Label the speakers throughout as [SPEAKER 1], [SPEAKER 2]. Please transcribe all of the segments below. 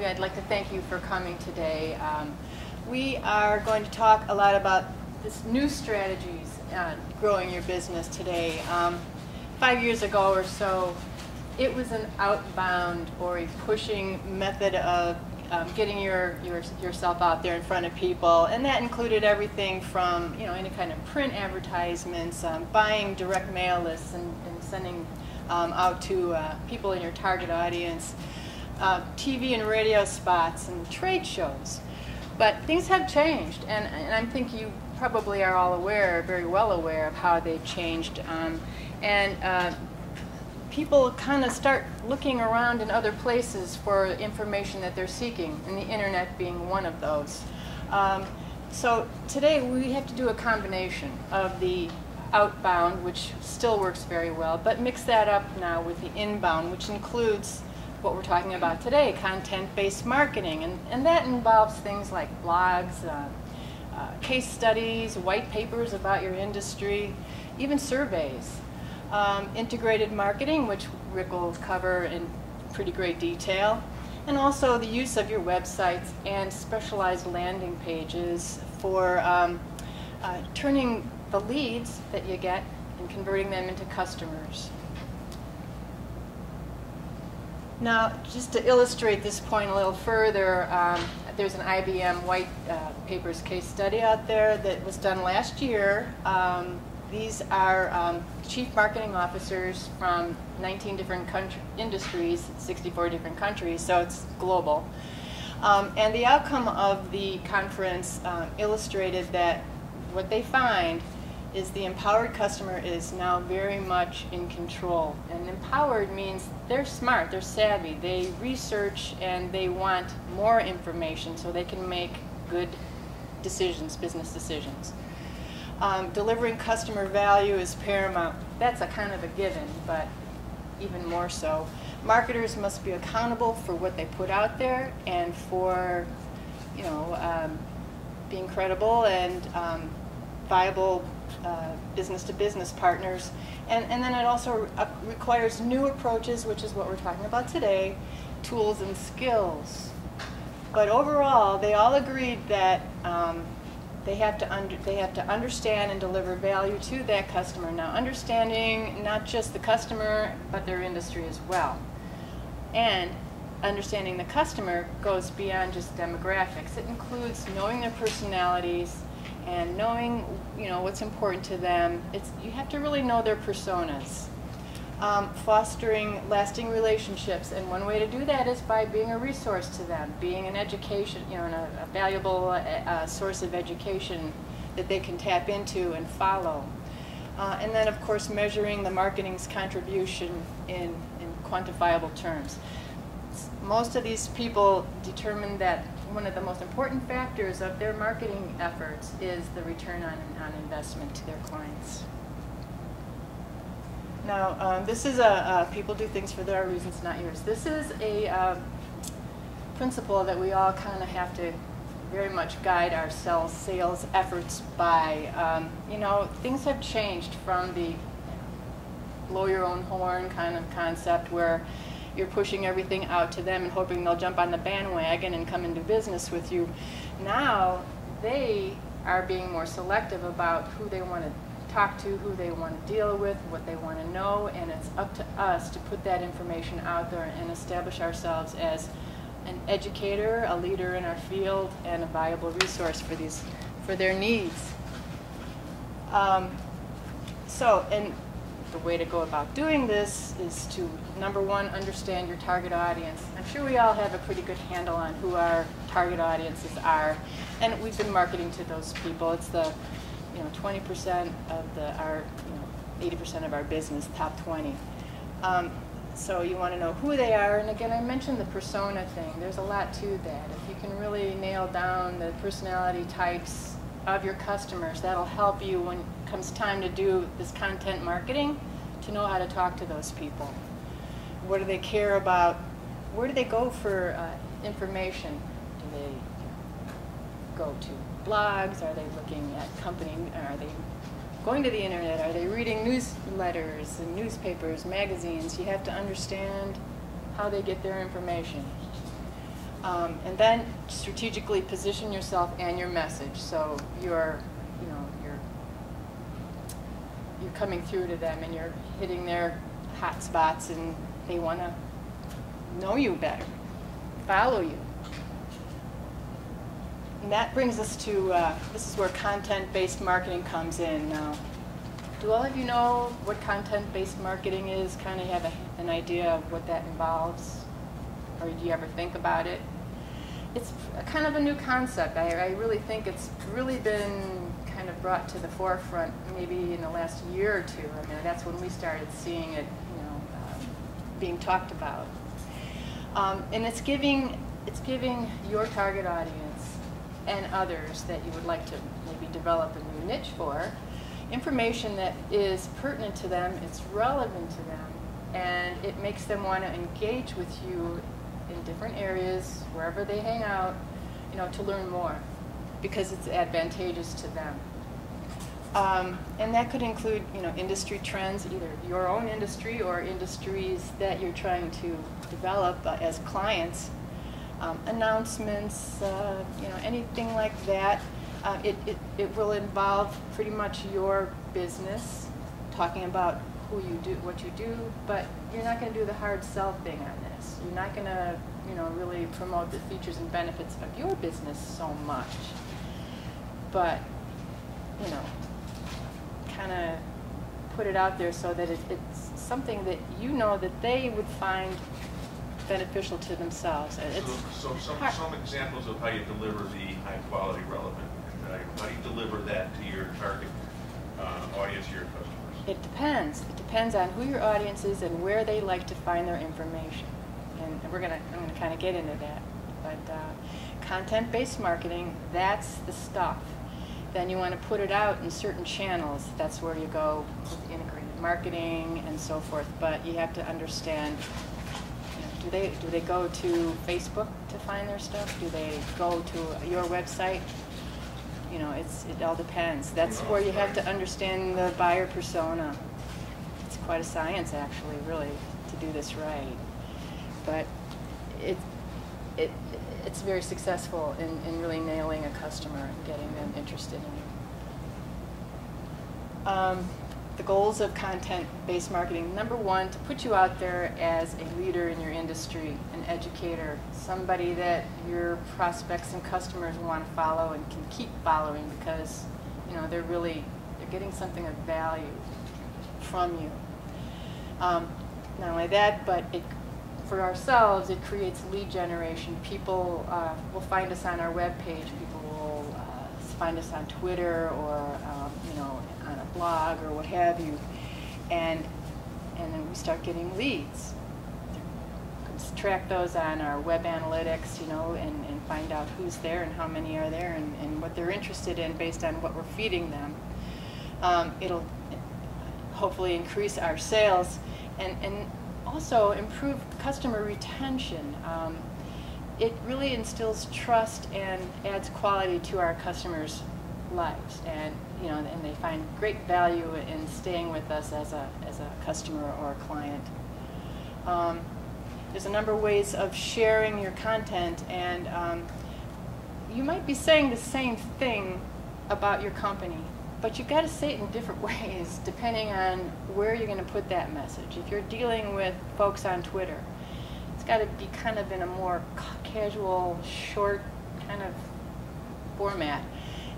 [SPEAKER 1] I'd like to thank you for coming today. We are going to talk a lot about this new strategies growing your business today. 5 years ago or so, it was an outbound or a pushing method of getting yourself out there in front of people, and that included everything from any kind of print advertisements, buying direct mail lists and sending out to people in your target audience, TV and radio spots and trade shows. But things have changed, and I think you probably are all aware, very well aware of how they've changed. People kind of start looking around in other places for information that they're seeking, and the internet being one of those. So today we have to do a combination of the outbound, which still works very well, but mix that up now with the inbound, which includes what we're talking about today, content-based marketing. And that involves things like blogs, case studies, white papers about your industry, even surveys. Integrated marketing, which Rick will cover in pretty great detail, and also the use of your websites and specialized landing pages for turning the leads that you get and converting them into customers. Now, just to illustrate this point a little further, there's an IBM white papers case study out there that was done last year. These are chief marketing officers from 19 different industries, 64 different countries, so it's global. And the outcome of the conference illustrated that what they find is the empowered customer is now very much in control. And empowered means they're smart, they're savvy, they research and they want more information so they can make good decisions, business decisions. Delivering customer value is paramount. That's a kind of a given, but even more so. Marketers must be accountable for what they put out there and for, being credible and viable business-to-business partners. And then it also requires new approaches, which is what we're talking about today, tools and skills. But overall, they all agreed that they have to understand and deliver value to that customer. Now, understanding not just the customer, but their industry as well. And understanding the customer goes beyond just demographics. It includes knowing their personalities and knowing, what's important to them. You have to really know their personas. Fostering lasting relationships, and one way to do that is by being a resource to them, being an education, a valuable source of education that they can tap into and follow. And then, of course, measuring the marketing's contribution in quantifiable terms. Most of these people determine that one of the most important factors of their marketing efforts is the return on investment to their clients. Now, this is people do things for their reasons, not yours. This is a principle that we all kind of have to very much guide our sales efforts by. Things have changed from the blow your own horn kind of concept where you're pushing everything out to them and hoping they'll jump on the bandwagon and come and do business with you. Now, they are being more selective about who they want to talk to, who they want to deal with, what they want to know, and it's up to us to put that information out there and establish ourselves as an educator, a leader in our field, and a valuable resource for their needs. And the way to go about doing this is to, number one, understand your target audience. I'm sure we all have a pretty good handle on who our target audiences are, and we've been marketing to those people. It's the 20% of our 80% of our business, top 20. So you want to know who they are, and again, I mentioned the persona thing. There's a lot to that. If you can really nail down the personality types of your customers, that'll help you when it comes time to do this content marketing, to know how to talk to those people. What do they care about? Where do they go for information? Do they go to blogs? Are they looking at company? Are they going to the internet? Are they reading newsletters and newspapers, magazines? You have to understand how they get their information. And then strategically position yourself and your message, so you're coming through to them and you're hitting their hot spots, and they want to know you better, follow you. And that brings us to, this is where content-based marketing comes in. Now, do all of you know what content-based marketing is? Kind of have an idea of what that involves? Or do you ever think about it? It's kind of a new concept. I really think it's really been kind of brought to the forefront maybe in the last year or two. I mean, that's when we started seeing it, being talked about. And it's giving your target audience and others that you would like to maybe develop a new niche for information that is pertinent to them, it's relevant to them, and it makes them want to engage with you in different areas, wherever they hang out, to learn more, because it's advantageous to them. And that could include, industry trends, either your own industry or industries that you're trying to develop as clients, announcements, anything like that. It will involve pretty much your business, talking about who you do, what you do, but you're not going to do the hard sell thing on this. You're not going to, really promote the features and benefits of your business so much. But, kind of put it out there so that it's something that that they would find beneficial to themselves.
[SPEAKER 2] So some examples of how you deliver the high quality, relevant, and valuable. How do you deliver that to your target audience, your customers?
[SPEAKER 1] It depends. It depends on who your audience is and where they like to find their information. And I'm gonna kind of get into that. But content-based marketing, that's the stuff. Then you want to put it out in certain channels. That's where you go with integrated marketing and so forth. But you have to understand, do they go to Facebook to find their stuff? Do they go to your website? It all depends. That's where you have to understand the buyer persona. It's quite a science, actually, really, to do this right. But it's very successful in really nailing a customer and getting them interested in you. The goals of content-based marketing. Number one, to put you out there as a leader in your industry, an educator, somebody that your prospects and customers want to follow and can keep following because they're getting something of value from you. Not only that, but for ourselves, it creates lead generation. People will find us on our webpage. People will find us on Twitter or on a blog or what have you, and then we start getting leads. We can track those on our web analytics, and find out who's there and how many are there and what they're interested in based on what we're feeding them. It'll hopefully increase our sales and also improve customer retention. It really instills trust and adds quality to our customers' lives, and and they find great value in staying with us as a customer or a client. There's a number of ways of sharing your content, and you might be saying the same thing about your company, but you've got to say it in different ways depending on where you're going to put that message. If you're dealing with folks on Twitter, it's got to be kind of in a more casual, short kind of format.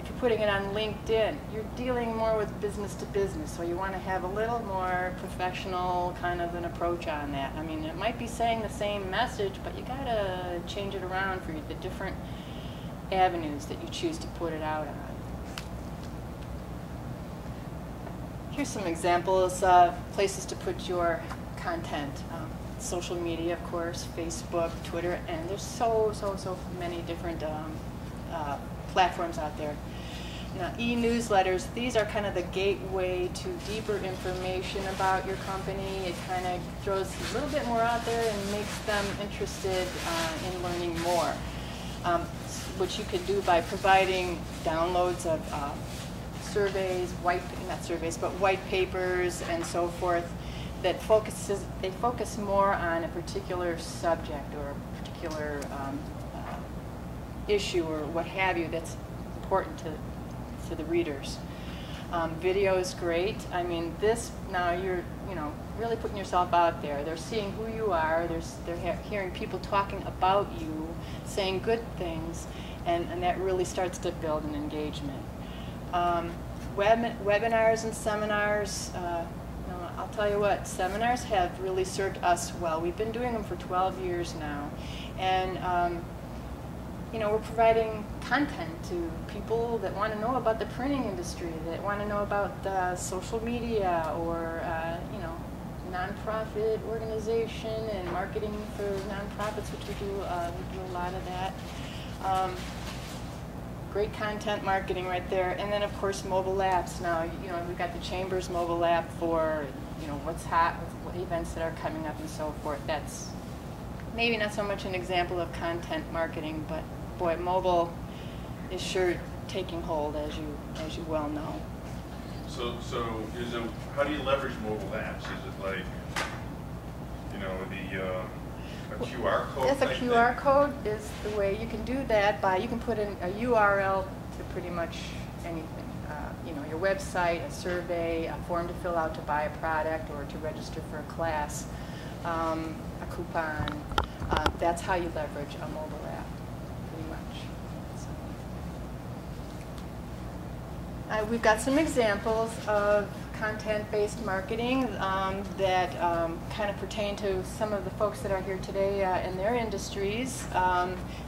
[SPEAKER 1] If you're putting it on LinkedIn, you're dealing more with business to business, so you want to have a little more professional kind of an approach on that. I mean, it might be saying the same message, but you got to change it around for the different avenues that you choose to put it out on. Here's some examples of places to put your content. Social media, of course, Facebook, Twitter, and there's so many different platforms out there. E-newsletters, these are kind of the gateway to deeper information about your company. It kind of throws a little bit more out there and makes them interested in learning more, which you could do by providing downloads of surveys, white papers and so forth that focus more on a particular subject or a particular issue or what have you that's important to the readers. Video is great. I mean, this, now you're, really putting yourself out there. They're seeing who you are. They're hearing people talking about you, saying good things, and that really starts to build an engagement. Webinars and seminars, I'll tell you what, seminars have really served us well. We've been doing them for 12 years now, and we're providing content to people that want to know about the printing industry, that want to know about social media or nonprofit organization and marketing for nonprofits, which we do a lot of that. Great content marketing right there, and then of course mobile apps. Now we've got the Chamber's mobile app for what's hot, what events that are coming up and so forth. That's maybe not so much an example of content marketing, but boy, mobile is sure taking hold, as you well know.
[SPEAKER 2] So how do you leverage mobile apps? Is it like a QR code?
[SPEAKER 1] Yes, a QR code is the way you can do that. You can put in a URL to pretty much anything. Your website, a survey, a form to fill out to buy a product or to register for a class, a coupon. That's how you leverage a mobile app, pretty much. So, we've got some examples of content-based marketing that kind of pertain to some of the folks that are here today in their industries.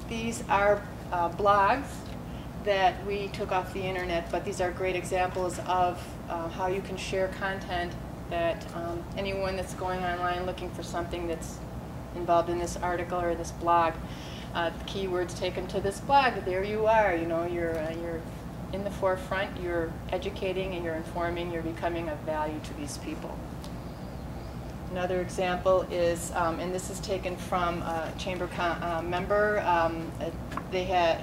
[SPEAKER 1] These are blogs that we took off the internet, but these are great examples of how you can share content that anyone that's going online looking for something that's involved in this article or this blog, the keywords take them to this blog. There you are. You're in the forefront. You're educating and you're informing. You're becoming of value to these people. Another example is, and this is taken from a Chamber member.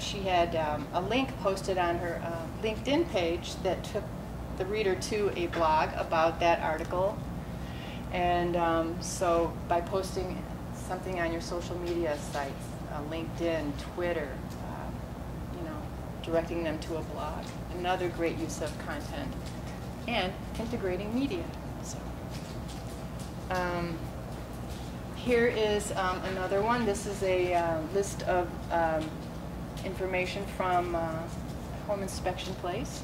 [SPEAKER 1] She had a link posted on her LinkedIn page that took the reader to a blog about that article. And so by posting something on your social media sites, LinkedIn, Twitter, directing them to a blog, another great use of content, and integrating media. So. Here is another one. This is a list of information from Home Inspection Place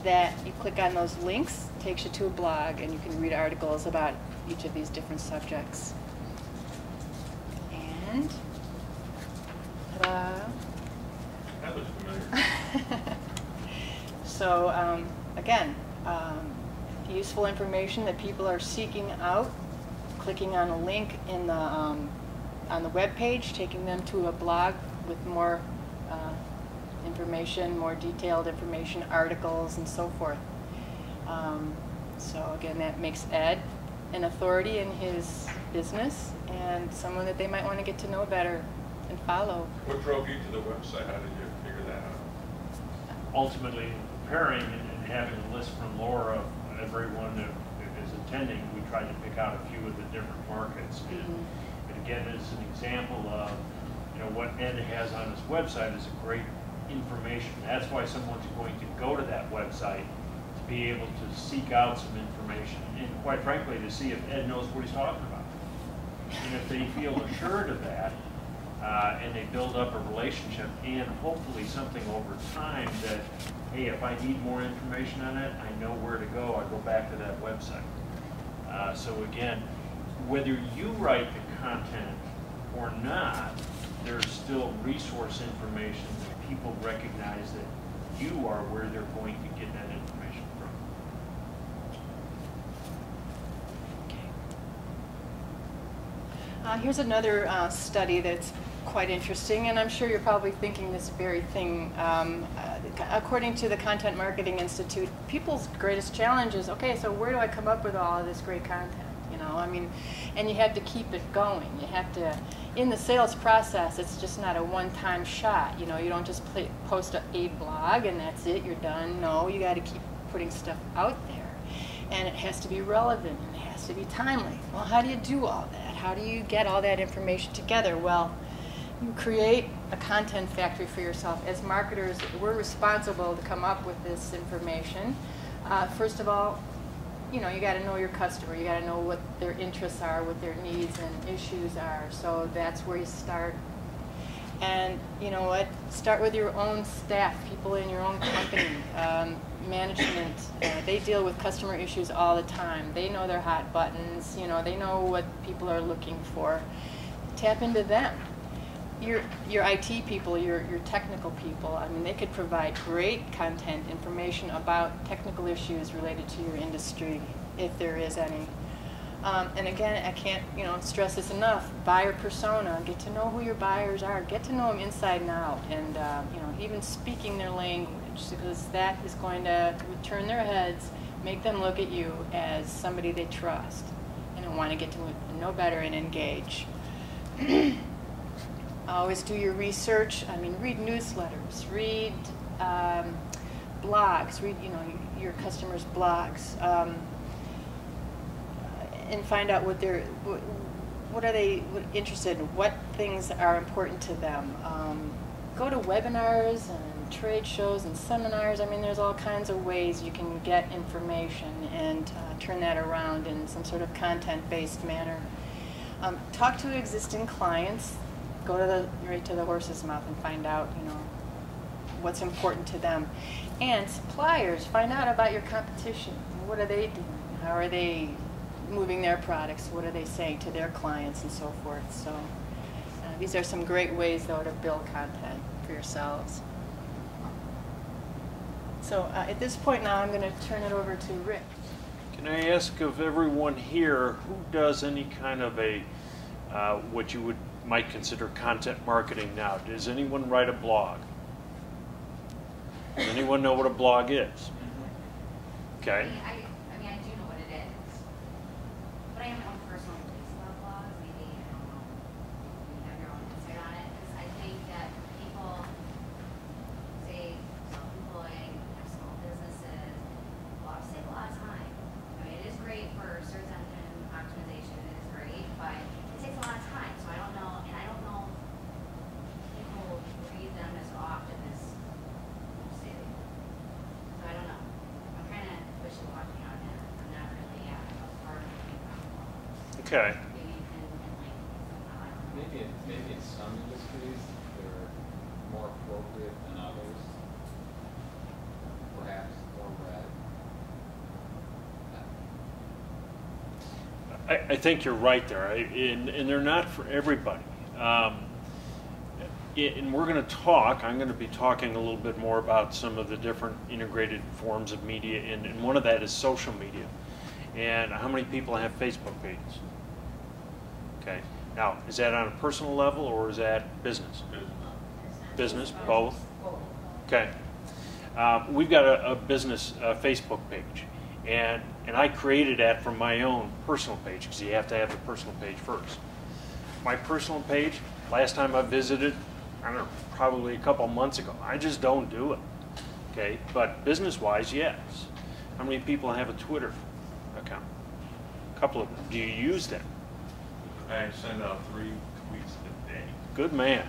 [SPEAKER 1] that you click on those links, takes you to a blog, and you can read articles about each of these different subjects. And ta-da!
[SPEAKER 2] That looks familiar.
[SPEAKER 1] So again, useful information that people are seeking out, clicking on a link in the on the web page, taking them to a blog with more information, more detailed information, articles, and so forth. So again, that makes Ed an authority in his business and someone that they might want to get to know better and follow.
[SPEAKER 2] What drove you to the website? How did you figure that out?
[SPEAKER 3] Ultimately, preparing and having a list from Laura of everyone that is attending, we tried to pick out a few of the different markets.
[SPEAKER 1] Mm-hmm.
[SPEAKER 3] And again, as an example of what Ed has on his website is a great information. That's why someone's going to go to that website to be able to seek out some information and, quite frankly, to see if Ed knows what he's talking about. And if they feel assured of that, and they build up a relationship and hopefully something over time that, hey, if I need more information on it, I know where to go. I go back to that website. So again, whether you write the content or not, there's still resource information that people recognize that you are where they're going to get that information from.
[SPEAKER 1] Here's another study that's quite interesting, and I'm sure you're probably thinking this very thing. According to the Content Marketing Institute, people's greatest challenge is, okay, so where do I come up with all of this great content? And you have to keep it going. You have to, in the sales process, it's just not a one-time shot. You don't just post a blog and that's it, you're done. No, you got to keep putting stuff out there. And it has to be relevant and it has to be timely. Well, how do you do all that? How do you get all that information together? Well, You create a content factory for yourself. As marketers, we're responsible to come up with this information. First of all, you got to know your customer. You got to know what their interests are, what their needs and issues are. So that's where you start. And you know what? Start with your own staff, people in your own company, management. They deal with customer issues all the time. They know their hot buttons. They know what people are looking for. Tap into them. Your IT people, your technical people, I mean, they could provide great content information about technical issues related to your industry, if there is any. And again, I can't stress this enough. Buyer persona. Get to know who your buyers are. Get to know them inside and out, and even speaking their language, because that is going to turn their heads, make them look at you as somebody they trust, and want to get to know better and engage. Always do your research. I mean, read newsletters, read blogs, read your customers' blogs, and find out what are they interested in, what things are important to them. Go to webinars and trade shows and seminars. I mean, there's all kinds of ways you can get information and turn that around in some sort of content-based manner. Talk to existing clients. Go right to the horse's mouth and find out, what's important to them. And suppliers, find out about your competition. What are they doing? How are they moving their products? What are they saying to their clients and so forth? So these are some great ways, though, to build content for yourselves. So at this point now, I'm going to turn it over to Rick.
[SPEAKER 3] Can I ask of everyone here who does any kind of a what you might consider content marketing now? Does anyone write a blog? Does anyone know what a blog is? Okay.
[SPEAKER 4] I mean, I do know what it is, but I have my own personal beliefs about blogs. Maybe, I don't know, you have your own insight on it, because I think that people, say, self-employed, have small businesses, blogs take a lot of time. I mean, it is great for search engine optimization, it is great, but it takes a lot of time, so I don't know, and I don't know if people read them as often as say they do. So I don't know. I'm kind of wishy-washy on that. I'm not really a part of it.
[SPEAKER 3] Okay.
[SPEAKER 4] Maybe you can enlighten me somehow. I don't know.
[SPEAKER 5] Maybe in some industries they're more appropriate than others. Perhaps more read.
[SPEAKER 3] I think you're right there, and they're not for everybody. And we're going to talk, I'm going to be talking a little bit more about some of the different integrated forms of media, and one of that is social media. And how many people have Facebook pages? Okay. Now, is that on a personal level or is that business? Business, both? Okay. We've got a business Facebook page. And I created that from my own personal page, because you have to have the personal page first. My personal page, last time I visited, I don't know, probably a couple months ago. I just don't do it. Okay, but business-wise, yes. How many people have a Twitter account? A couple of them. Do you use them?
[SPEAKER 2] I send out 3 tweets a day.
[SPEAKER 3] Good man.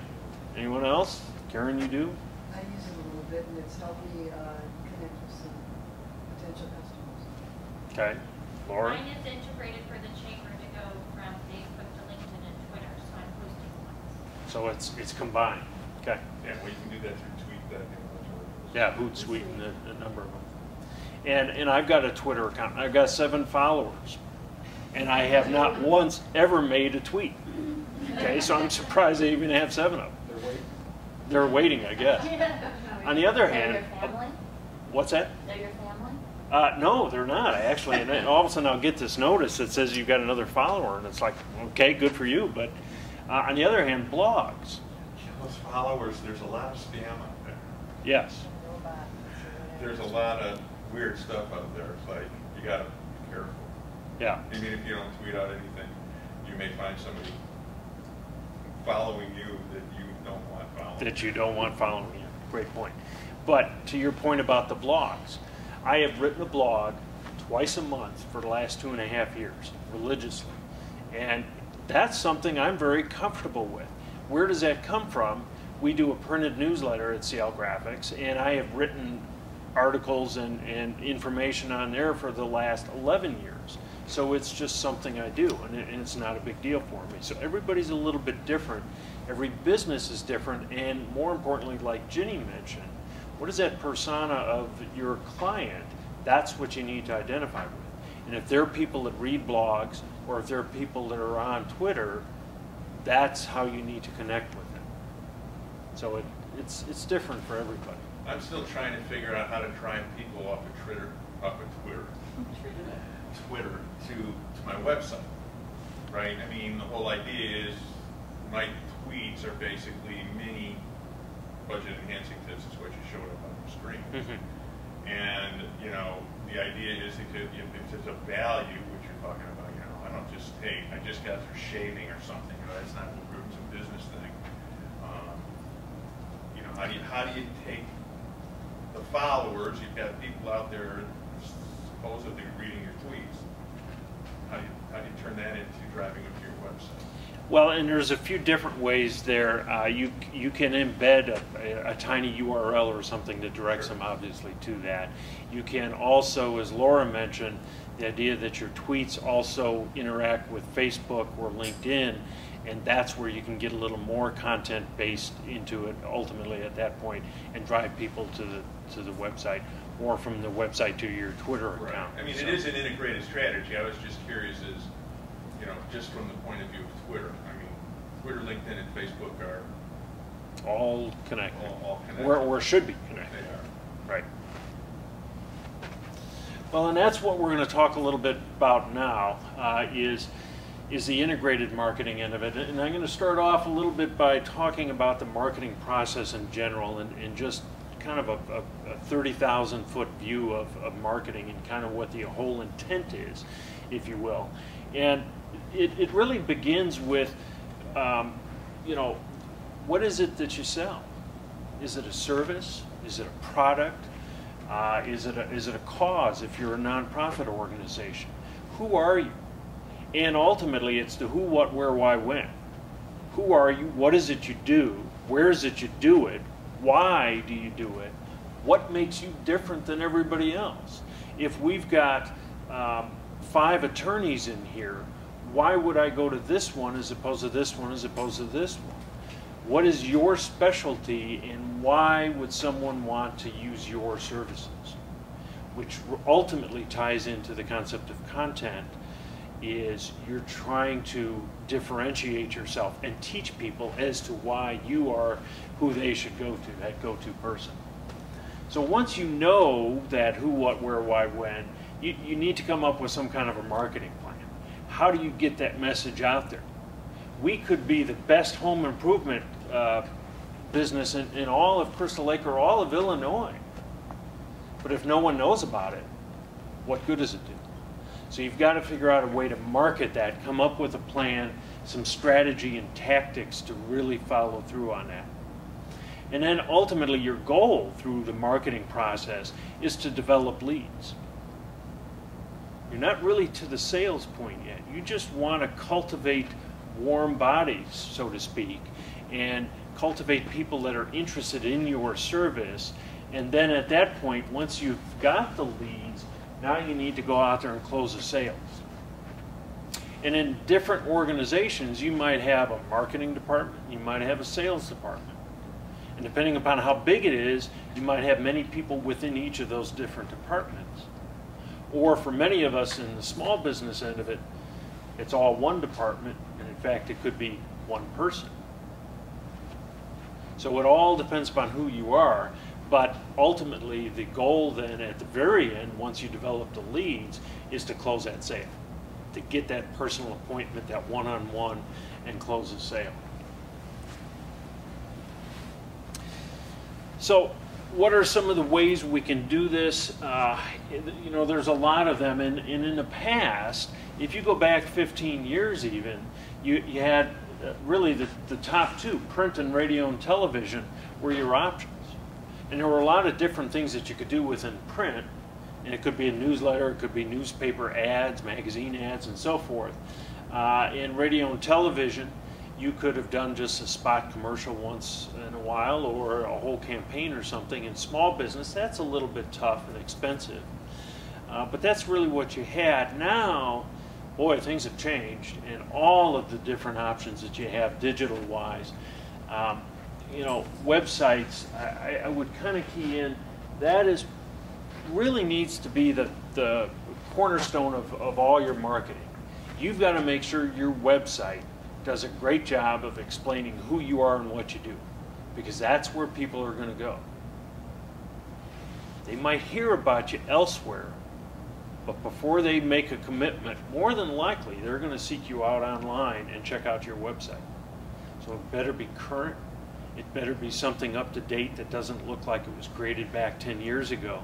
[SPEAKER 3] Anyone else? Karen, you do?
[SPEAKER 6] I use it a little bit, and it's helped me connect with some potential customers.
[SPEAKER 3] Okay. Laura?
[SPEAKER 7] Mine is integrated for the chamber to go from Facebook to LinkedIn and Twitter, so I'm posting once.
[SPEAKER 3] So it's combined. Okay.
[SPEAKER 2] Yeah, well, you can do that through TweetDeck.
[SPEAKER 3] Yeah, Hootsuite and a number of them. And I've got a Twitter account. I've got 7 followers. And I have not once ever made a tweet. Okay, so I'm surprised I even have 7 of them.
[SPEAKER 5] They're waiting.
[SPEAKER 3] They're waiting, I guess. On the other hand,
[SPEAKER 7] They're your family?
[SPEAKER 3] what's that?
[SPEAKER 7] They're your family?
[SPEAKER 3] No, they're not actually. And then all of a sudden I'll get this notice that says you've got another follower, and it's like, okay, good for you. But on the other hand, blogs.
[SPEAKER 2] Those followers, there's a lot of spam out there.
[SPEAKER 3] Yes.
[SPEAKER 2] There's a lot of weird stuff out there. It's like, you gotta be careful.
[SPEAKER 3] Yeah.
[SPEAKER 2] Even if you don't tweet out anything, you may find somebody following you that you don't want following.
[SPEAKER 3] That you don't want following you. Great point. But to your point about the blogs, I have written a blog twice a month for the last 2.5 years, religiously. And that's something I'm very comfortable with. where does that come from? We do a printed newsletter at CL Graphics, and I have written articles and information on there for the last 11 years. So it's just something I do, and it's not a big deal for me. So everybody's a little bit different. Every business is different, and more importantly, like Ginny mentioned, what is that persona of your client? That's what you need to identify with. And if there are people that read blogs, or if there are people that are on Twitter, that's how you need to connect with them. So it's different for everybody.
[SPEAKER 2] I'm still trying to figure out how to drive people off of Twitter to my website, right? I mean, the whole idea is my tweets are basically mini budget enhancing tips is what you showed up on the screen.
[SPEAKER 3] Mm-hmm.
[SPEAKER 2] And, you know, the idea is if it's a value, which you're talking about, you know, I don't just, hey, I just got through shaving or something, you know, that's not the roots of business thing. You know, how do you take the followers, you've got people out there supposedly reading your tweets, how do you turn that into driving them to your website?
[SPEAKER 3] Well, and there's a few different ways there. You can embed a tiny URL or something that directs them obviously to that. You can also, as Laura mentioned, the idea that your tweets also interact with Facebook or LinkedIn, and that's where you can get a little more content based into it ultimately at that point and drive people to the website, or from the website to your Twitter account.
[SPEAKER 2] Right. I mean, it is an integrated strategy. I was just curious as, you know, just from the point of view of Twitter. I mean, Twitter, LinkedIn, and Facebook are
[SPEAKER 3] all connected.
[SPEAKER 2] All connected.
[SPEAKER 3] Or should be connected.
[SPEAKER 2] They are.
[SPEAKER 3] Right. Well, and that's what we're going to talk a little bit about now, is the integrated marketing end of it. And I'm going to start off a little bit by talking about the marketing process in general, and just kind of a 30,000 foot view of marketing and kind of what the whole intent is, if you will. And it really begins with, you know, what is it that you sell? Is it a service? Is it a product? Is it a cause if you're a nonprofit organization? Who are you? And ultimately, it's the who, what, where, why, when. Who are you? What is it you do? Where is it you do it? Why do you do it? What makes you different than everybody else? If we've got 5 attorneys in here, why would I go to this one as opposed to this one as opposed to this one? What is your specialty, and why would someone want to use your services? Which ultimately ties into the concept of content, is you're trying to differentiate yourself and teach people as to why you are who they should go to, that go-to person. So once you know that who, what, where, why, when, you need to come up with some kind of a marketing plan. How do you get that message out there? We could be the best home improvement business in all of Crystal Lake or all of Illinois. But if no one knows about it, what good does it do? So you've got to figure out a way to market that, come up with a plan, some strategy and tactics to really follow through on that. And then ultimately your goal through the marketing process is to develop leads. You're not really to the sales point yet. You just want to cultivate warm bodies, so to speak, and cultivate people that are interested in your service. And then at that point, once you've got the leads, now you need to go out there and close the sales. And in different organizations, you might have a marketing department, you might have a sales department. And depending upon how big it is, you might have many people within each of those different departments. Or for many of us in the small business end of it, it's all one department, and in fact it could be one person. So it all depends upon who you are. But ultimately, the goal then at the very end, once you develop the leads, is to close that sale, to get that personal appointment, that one-on-one, and close the sale. So what are some of the ways we can do this? You know, there's a lot of them. And in the past, if you go back 15 years even, you had really the top 2, print and radio and television, were your options. And there were a lot of different things that you could do within print, and it could be a newsletter, it could be newspaper ads, magazine ads, and so forth. In radio and television, you could have done just a spot commercial once in a while or a whole campaign or something. In small business, that's a little bit tough and expensive. But that's really what you had. Now, boy, things have changed, and all of the different options that you have digital-wise. You know, websites, I would kind of key in, that is really needs to be the cornerstone of all your marketing. You've got to make sure your website does a great job of explaining who you are and what you do, because that's where people are going to go. They might hear about you elsewhere, but before they make a commitment, more than likely they're going to seek you out online and check out your website. So it better be current. It better be something up to date that doesn't look like it was created back 10 years ago.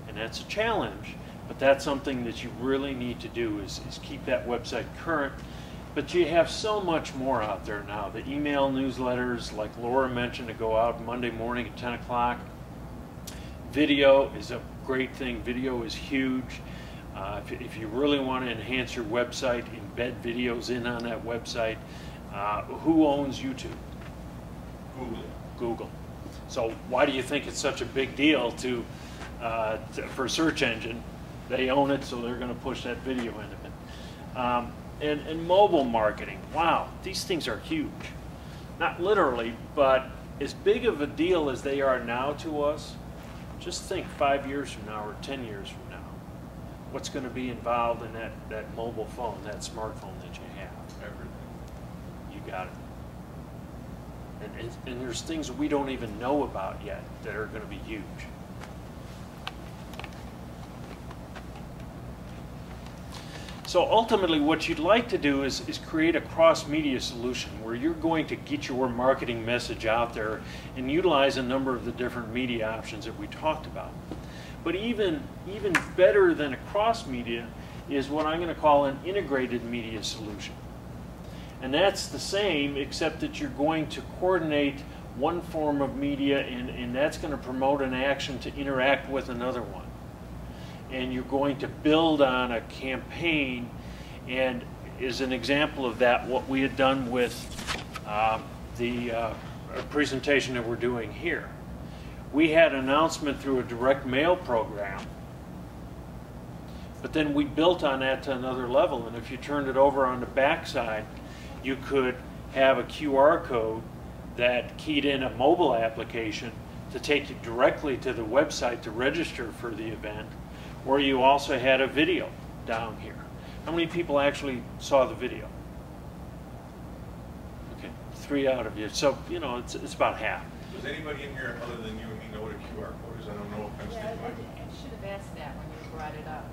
[SPEAKER 3] And that's a challenge, but that's something that you really need to do is keep that website current. But you have so much more out there now. The email newsletters, like Laura mentioned, to go out Monday morning at 10 o'clock. Video is a great thing. Video is huge. If you really want to enhance your website, embed videos in on that website. Who owns YouTube? Google. So why do you think it's such a big deal for search engine? They own it, so they're going to push that video into it. And mobile marketing. Wow, these things are huge. Not literally, but as big of a deal as they are now to us, just think 5 years from now or 10 years from now, what's going to be involved in that mobile phone, that smartphone that you have. Everything. You got it. And there's things we don't even know about yet that are going to be huge. So ultimately what you'd like to do is create a cross-media solution where you're going to get your marketing message out there and utilize a number of the different media options that we talked about. But even better than a cross-media is what I'm going to call an integrated media solution. And that's the same, except that you're going to coordinate one form of media and that's going to promote an action to interact with another one. And you're going to build on a campaign. And as an example of that, what we had done with the presentation that we're doing here. We had an announcement through a direct mail program, but then we built on that to another level. And if you turned it over on the back side, you could have a QR code that keyed in a mobile application to take you directly to the website to register for the event, or you also had a video down here. How many people actually saw the video? Okay, 3 out of you. So, you know, it's about half.
[SPEAKER 2] Does anybody in here other than you and me know what a QR code is? I don't know if
[SPEAKER 1] Yeah, I should have asked that when you brought it up.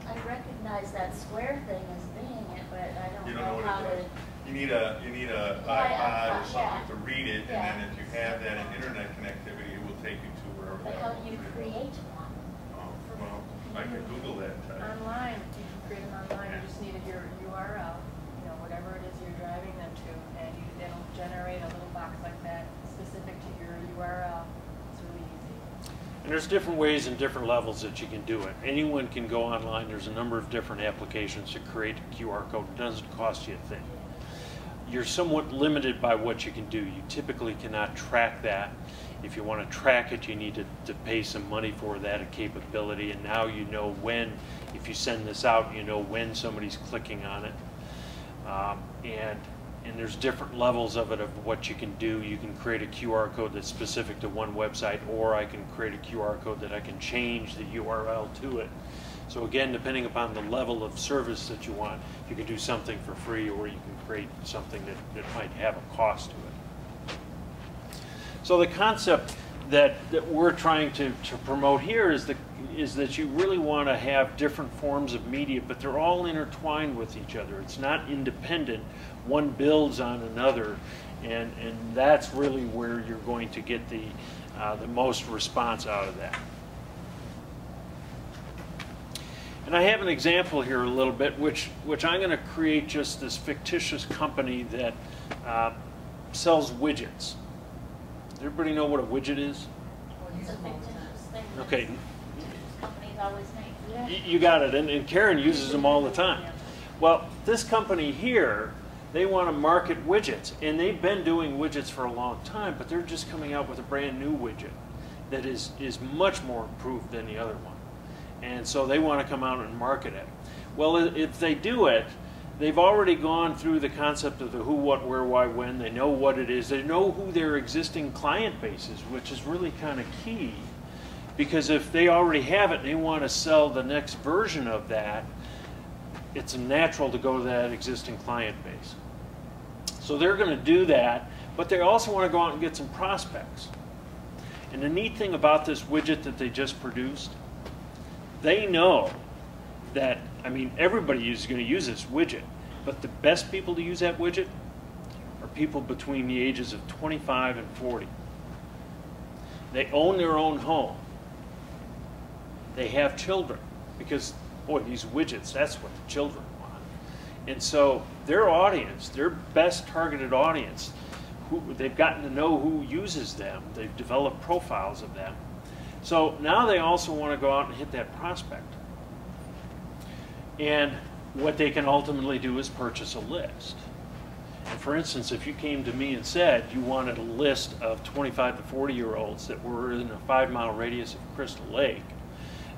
[SPEAKER 8] I recognize that square thing as being it, but I
[SPEAKER 2] You
[SPEAKER 8] don't
[SPEAKER 2] don't know
[SPEAKER 8] know how
[SPEAKER 2] what it
[SPEAKER 8] to.
[SPEAKER 2] does. You need a iPod or something to read it, and then if you have that in internet connectivity, it will take you to wherever
[SPEAKER 8] But
[SPEAKER 2] that
[SPEAKER 8] how do you create one?
[SPEAKER 2] Oh, well, I can Google that.
[SPEAKER 1] Online, you can create them online, you just needed your URL, you know, whatever it is you're driving them to, and it'll generate a little box like that specific to your URL. It's really easy.
[SPEAKER 3] And there's different ways and different levels that you can do it. Anyone can go online. There's a number of different applications to create a QR code. It doesn't cost you a thing. You're somewhat limited by what you can do. You typically cannot track that. If you want to track it, you need to pay some money for that, a capability. And now you know when, if you send this out, you know when somebody's clicking on it. And there's different levels of it of what you can do. You can create a QR code that's specific to one website, or I can create a QR code that I can change the URL to it. So again, depending upon the level of service that you want, you can do something for free, or you can create something that might have a cost to it. So the concept that we're trying to promote here is that you really want to have different forms of media, but they're all intertwined with each other. It's not independent. One builds on another, and that's really where you're going to get the most response out of that. And I have an example here a little bit, which I'm going to create just this fictitious company that sells widgets. Does everybody know what a widget is?
[SPEAKER 8] It's a fictitious thing. that
[SPEAKER 3] Okay.
[SPEAKER 8] Companies always make.
[SPEAKER 3] You got it, and Karen uses them all the time. Well, this company here they want to market widgets, and they've been doing widgets for a long time, but they're just coming out with a brand new widget that is much more improved than the other one. And so they want to come out and market it. Well, if they do it, they've already gone through the concept of the who, what, where, why, when. They know what it is. They know who their existing client base is, which is really kind of key. Because if they already have it and they want to sell the next version of that, it's natural to go to that existing client base. So they're going to do that, but they also want to go out and get some prospects. And the neat thing about this widget that they just produced, they know that, I mean, everybody is going to use this widget, but the best people to use that widget are people between the ages of 25 and 40. They own their own home. They have children, because, boy, these widgets, that's what the children want. And so their audience, their best targeted audience, they've gotten to know who uses them. They've developed profiles of them. So now they also want to go out and hit that prospect. And what they can ultimately do is purchase a list. And for instance, if you came to me and said you wanted a list of 25 to 40-year-olds that were in a 5-mile radius of Crystal Lake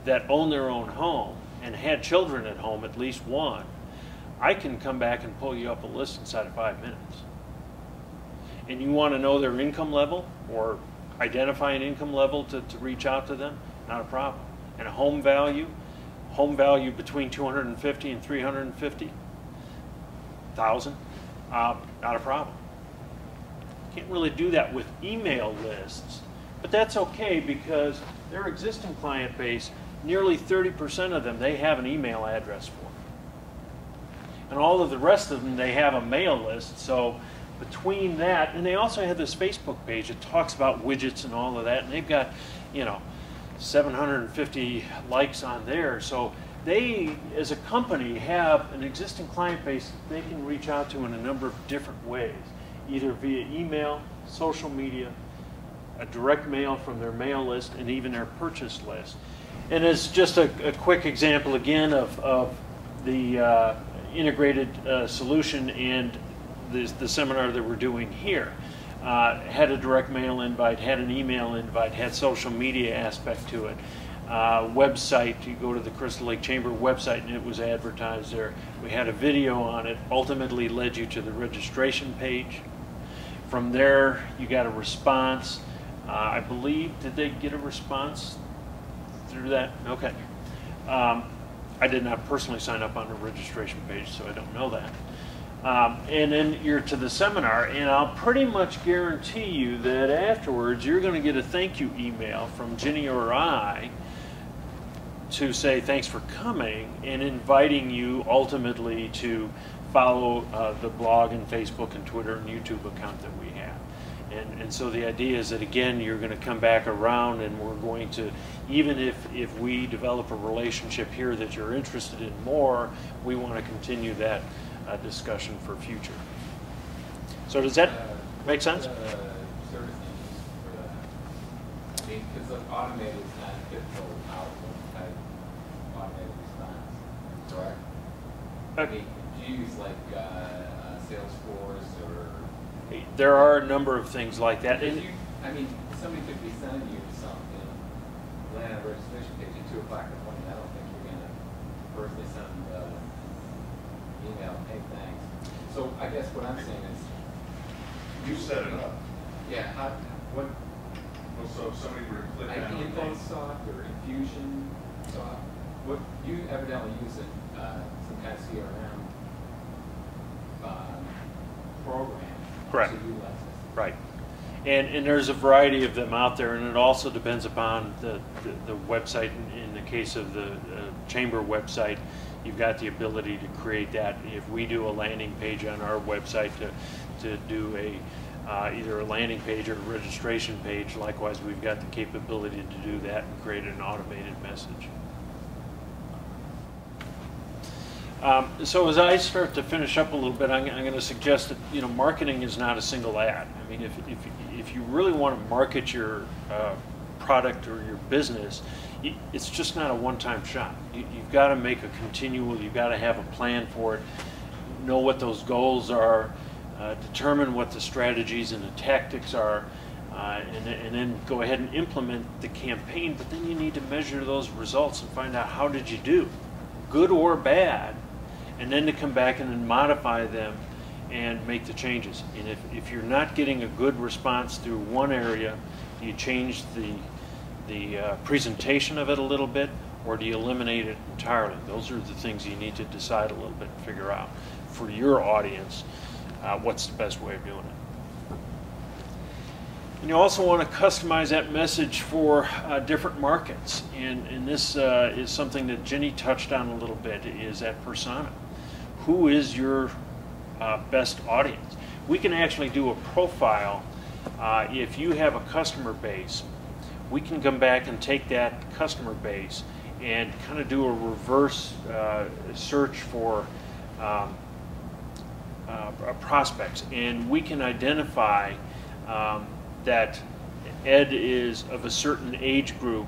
[SPEAKER 3] that own their own home and had children at home, at least one, I can come back and pull you up a list inside of 5 minutes. And you want to know their income level or identify an income level to reach out to them? Not a problem. And a home value between 250 and 350,000, not a problem. Can't really do that with email lists, but that's okay because their existing client base, nearly 30% of them, they have an email address for. And all of the rest of them, they have a mail list. So between that, and they also have this Facebook page that talks about widgets and all of that, and they've got, 750 likes on there. So they, as a company, have an existing client base that they can reach out to in a number of different ways, either via email, social media, a direct mail from their mail list, and even their purchase list. And as just a quick example again of the integrated solution and the seminar that we're doing here. Had a direct mail invite, had an email invite, had social media aspect to it. Website, you go to the Crystal Lake Chamber website and it was advertised there. We had a video on it, ultimately led you to the registration page. From there, you got a response. I believe, did they get a response through that? Okay. I did not personally sign up on the registration page, so I don't know that. And then you're to the seminar, and I'll pretty much guarantee you that afterwards you're going to get a thank you email from Ginny or I to say thanks for coming and inviting you ultimately to follow the blog and Facebook and Twitter and YouTube account that we have. And so the idea is that, again, you're going to come back around and we're going to, even if we develop a relationship here that you're interested in more, we want to continue that discussion for future. So does that make sense?
[SPEAKER 5] Sort of things for that. I mean, because automated is not a typical output type automated response, correct? I mean, do you use like Salesforce or?
[SPEAKER 3] There are a number of things like that.
[SPEAKER 5] I mean, somebody could be sending you something, land on a registration page at 2 o'clock in the morning. I don't think you're going to personally send email, hey, thanks. So I guess what I'm saying is,
[SPEAKER 2] You set it up.
[SPEAKER 5] yeah, what?
[SPEAKER 2] Well, so if somebody were to click
[SPEAKER 5] Like
[SPEAKER 2] on it,
[SPEAKER 5] InfoSoft or Infusionsoft, what you evidently use some kind of CRM program.
[SPEAKER 3] Correct.
[SPEAKER 5] To utilize this.
[SPEAKER 3] Right. And there's a variety of them out there, and it also depends upon the website. In the case of the chamber website, you've got the ability to create that. If we do a landing page on our website to do either a landing page or a registration page, likewise we've got the capability to do that and create an automated message. So as I start to finish up a little bit, I'm going to suggest that marketing is not a single ad. I mean, if you really want to market your product or your business, it's just not a one-time shot. You've got to make a continual. You've got to have a plan for it. know what those goals are, determine what the strategies and the tactics are, and then go ahead and implement the campaign. But then you need to measure those results and find out how did you do, good or bad, and then to come back and then modify them and make the changes. And if you're not getting a good response through one area, do you change the presentation of it a little bit, or do you eliminate it entirely? Those are the things you need to decide a little bit and figure out for your audience what's the best way of doing it. And you also want to customize that message for different markets. And this is something that Ginny touched on a little bit, is that persona. Who is your best audience? We can actually do a profile. If you have a customer base, we can come back and take that customer base and kind of do a reverse search for prospects. And we can identify that Ed is of a certain age group.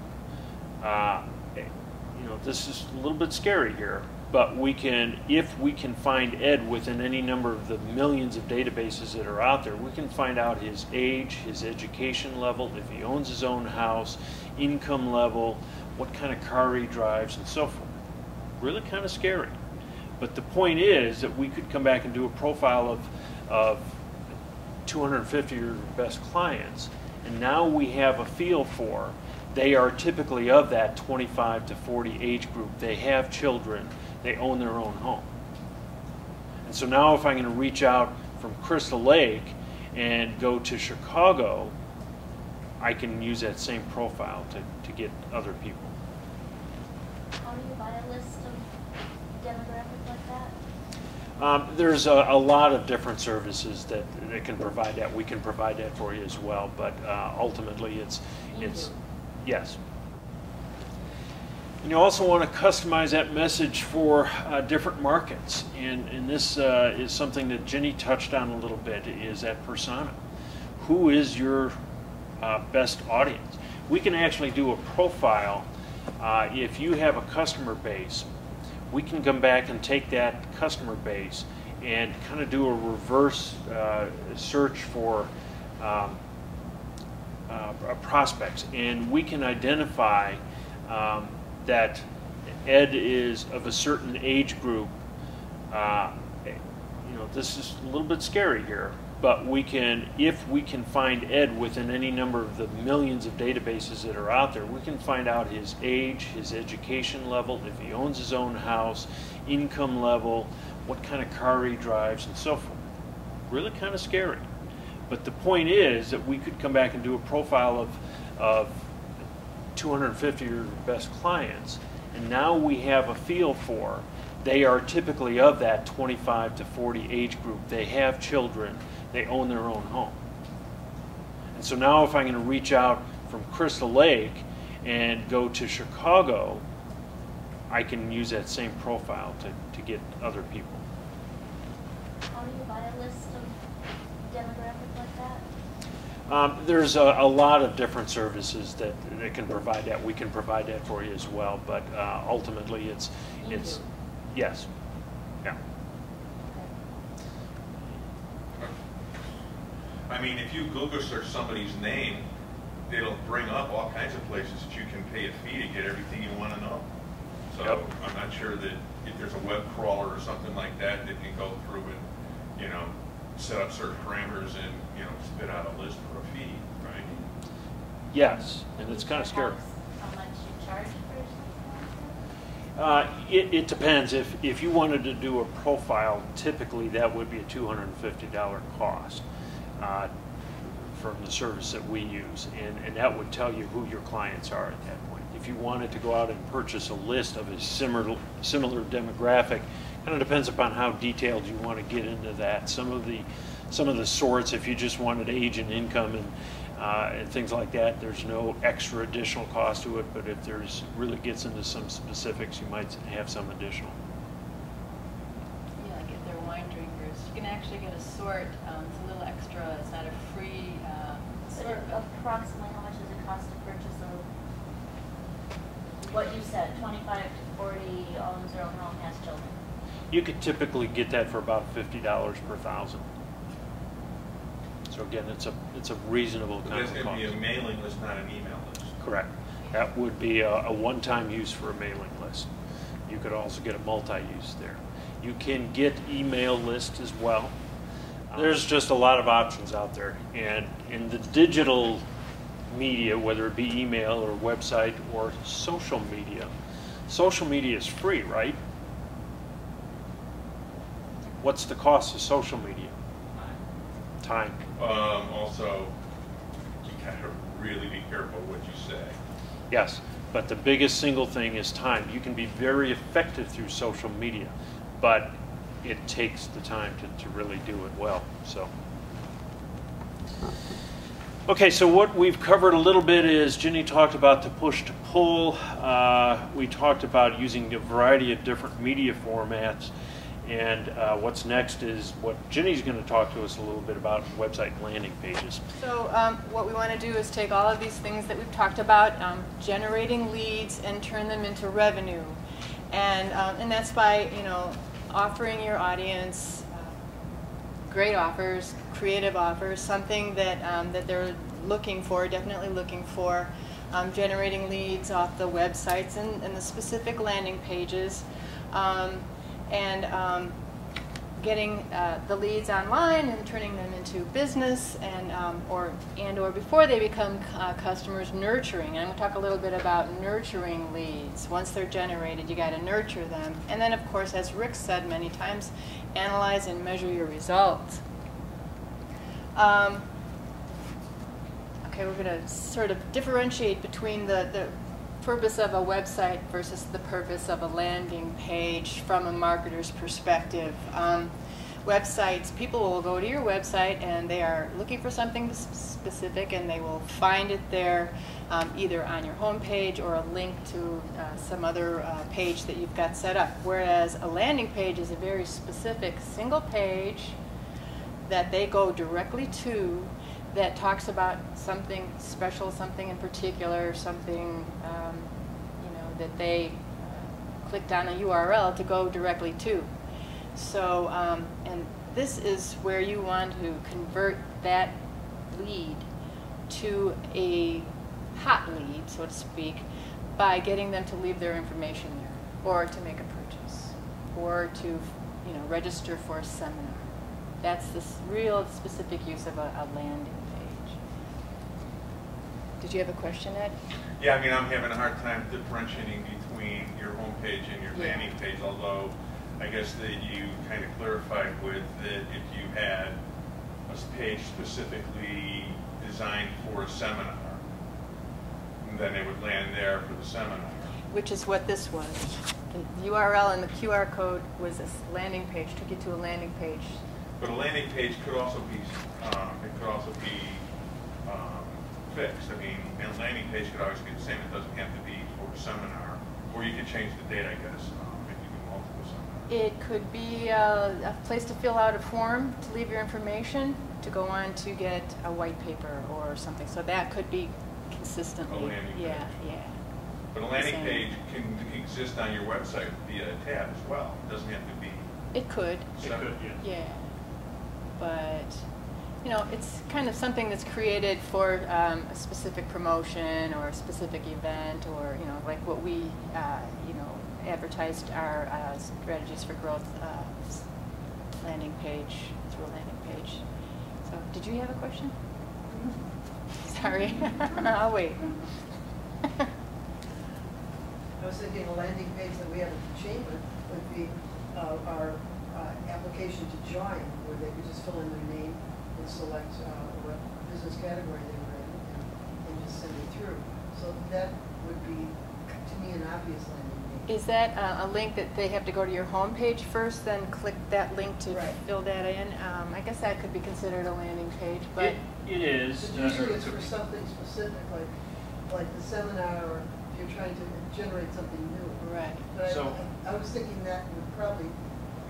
[SPEAKER 3] This is a little bit scary here, but we can, if we can find Ed within any number of the millions of databases that are out there, we can find out his age, his education level, if he owns his own house, income level, what kind of car he drives, and so forth. Really kind of scary. But the point is that we could come back and do a profile of 250 of your best clients, and now we have a feel for, they are typically of that 25 to 40 age group. They have children. They own their own home. And so now if I'm going to reach out from Crystal Lake and go to Chicago, I can use that same profile to get other people.
[SPEAKER 8] How do you buy a list of demographics like that?
[SPEAKER 3] There's a lot of different services that can provide that. We can provide that for you as well, but ultimately it's yes. And you also want to customize that message for different markets. And this is something that Ginny touched on a little bit, is that persona. Who is your best audience? We can actually do a profile. If you have a customer base, we can come back and take that customer base and kind of do a reverse search for prospects. And we can identify that Ed is of a certain age group. This is a little bit scary here, but we can, if we can find Ed within any number of the millions of databases that are out there, we can find out his age, his education level, if he owns his own house, income level, what kind of car he drives, and so forth. Really kind of scary. But the point is that we could come back and do a profile of 250 of your best clients, and now we have a feel for, they are typically of that 25 to 40 age group. They have children. They own their own home. And so now if I'm going to reach out from Crystal Lake and go to Chicago, I can use that same profile to get other people.
[SPEAKER 8] How do you buy a list of demographics like that?
[SPEAKER 3] There's a lot of different services that can provide that. We can provide that for you as well, but ultimately it's yes, yeah.
[SPEAKER 2] I mean, if you Google search somebody's name, it'll bring up all kinds of places that you can pay a fee to get everything you want to know. So
[SPEAKER 3] yep. I'm
[SPEAKER 2] not sure that if there's a web crawler or something like that that can go through and, set up certain parameters and, spit out a list for a fee, right?
[SPEAKER 3] Yes, and it's kind of scary.
[SPEAKER 8] How much you charge for something like that?
[SPEAKER 3] It depends. If you wanted to do a profile, typically that would be a $250 cost from the service that we use, and that would tell you who your clients are at that point. If you wanted to go out and purchase a list of a similar demographic, kind of depends upon how detailed you want to get into that. Some of the sorts, if you just wanted age and income and things like that, there's no extra additional cost to it, but if there's really gets into some specifics, you might have some additional.
[SPEAKER 9] Yeah, like if they're wine drinkers, you can actually get a sort. It's a little extra. It's not a free sort.
[SPEAKER 8] Approximately how much does it cost to purchase what you said, 25 to 40, owns their own home, has children?
[SPEAKER 3] You could typically get that for about $50 per 1,000. So again, it's a reasonable
[SPEAKER 2] But
[SPEAKER 3] kind
[SPEAKER 2] that's
[SPEAKER 3] of
[SPEAKER 2] going to
[SPEAKER 3] cost.
[SPEAKER 2] be a mailing list, not an email list.
[SPEAKER 3] Correct. That would be a one-time use for a mailing list. You could also get a multi-use there. You can get email lists as well. There's just a lot of options out there. And in the digital media, whether it be email or website or social media is free, right? What's the cost of social media? Time.
[SPEAKER 2] Also, you gotta really be careful what you say.
[SPEAKER 3] Yes, but the biggest single thing is time. You can be very effective through social media, but it takes the time to really do it well. So, okay, so what we've covered a little bit is Ginny talked about the push to pull. We talked about using a variety of different media formats. And what's next is what Ginny's going to talk to us a little bit about, website landing pages.
[SPEAKER 1] So what we want to do is take all of these things that we've talked about, generating leads, and turn them into revenue. And that's by, you know, offering your audience great offers, creative offers, something that, that they're looking for, definitely looking for, generating leads off the websites and the specific landing pages. Getting the leads online and turning them into business, and or before they become customers, nurturing. And I'm going to talk a little bit about nurturing leads. Once they're generated, you got to nurture them. And then, of course, as Rick said many times, analyze and measure your results. Okay, we're going to sort of differentiate between the purpose of a website versus the purpose of a landing page from a marketer's perspective. Websites, people will go to your website and they are looking for something specific, and they will find it there, either on your home page or a link to some other page that you've got set up. Whereas a landing page is a very specific single page that they go directly to, that talks about something special, something in particular, something you know, that they clicked on a URL to go directly to. So, and this is where you want to convert that lead to a hot lead, so to speak, by getting them to leave their information there, or to make a purchase, or to, you know, register for a seminar. That's the real specific use of a landing page. Did you have a question, Ed?
[SPEAKER 2] Yeah, I mean, I'm having a hard time differentiating between your home page and your landing page, although I guess that you kind of clarified with that if you had a page specifically designed for a seminar, then it would land there for the seminar.
[SPEAKER 1] Which is what this was. The URL and the QR code was a landing page, took you to a landing page.
[SPEAKER 2] But a landing page could also be, fixed. I mean, and a landing page could always be the same. It doesn't have to be for a seminar, or you could change the date, I guess, if you do multiple seminars.
[SPEAKER 1] It could be a place to fill out a form, to leave your information, to go on to get a white paper or something. So that could be consistently.
[SPEAKER 2] A landing page.
[SPEAKER 1] Yeah.
[SPEAKER 2] But a landing page can exist on your website via a tab as well. It doesn't have to be.
[SPEAKER 1] It could.
[SPEAKER 3] It could, yeah.
[SPEAKER 1] Yeah. But, you know, it's kind of something that's created for a specific promotion or a specific event, or, you know, like what we, you know, advertised our strategies for growth landing page, through a landing page. So, did you have a question? Sorry. I'll wait.
[SPEAKER 6] I was thinking a landing page that we have at the chamber would be our application to join, where they could just fill in their name and select what business category they were in, and just send it through. So that would be, to me, an obvious landing page.
[SPEAKER 1] Is that a link that they have to go to your home page first, then click that link to
[SPEAKER 6] Right.
[SPEAKER 1] fill that in? I guess that could be considered a landing page, but
[SPEAKER 3] It is.
[SPEAKER 6] But usually it's for something specific, like the seminar, or if you're trying to generate something new.
[SPEAKER 1] right.
[SPEAKER 6] But
[SPEAKER 3] So-
[SPEAKER 6] I was thinking that would probably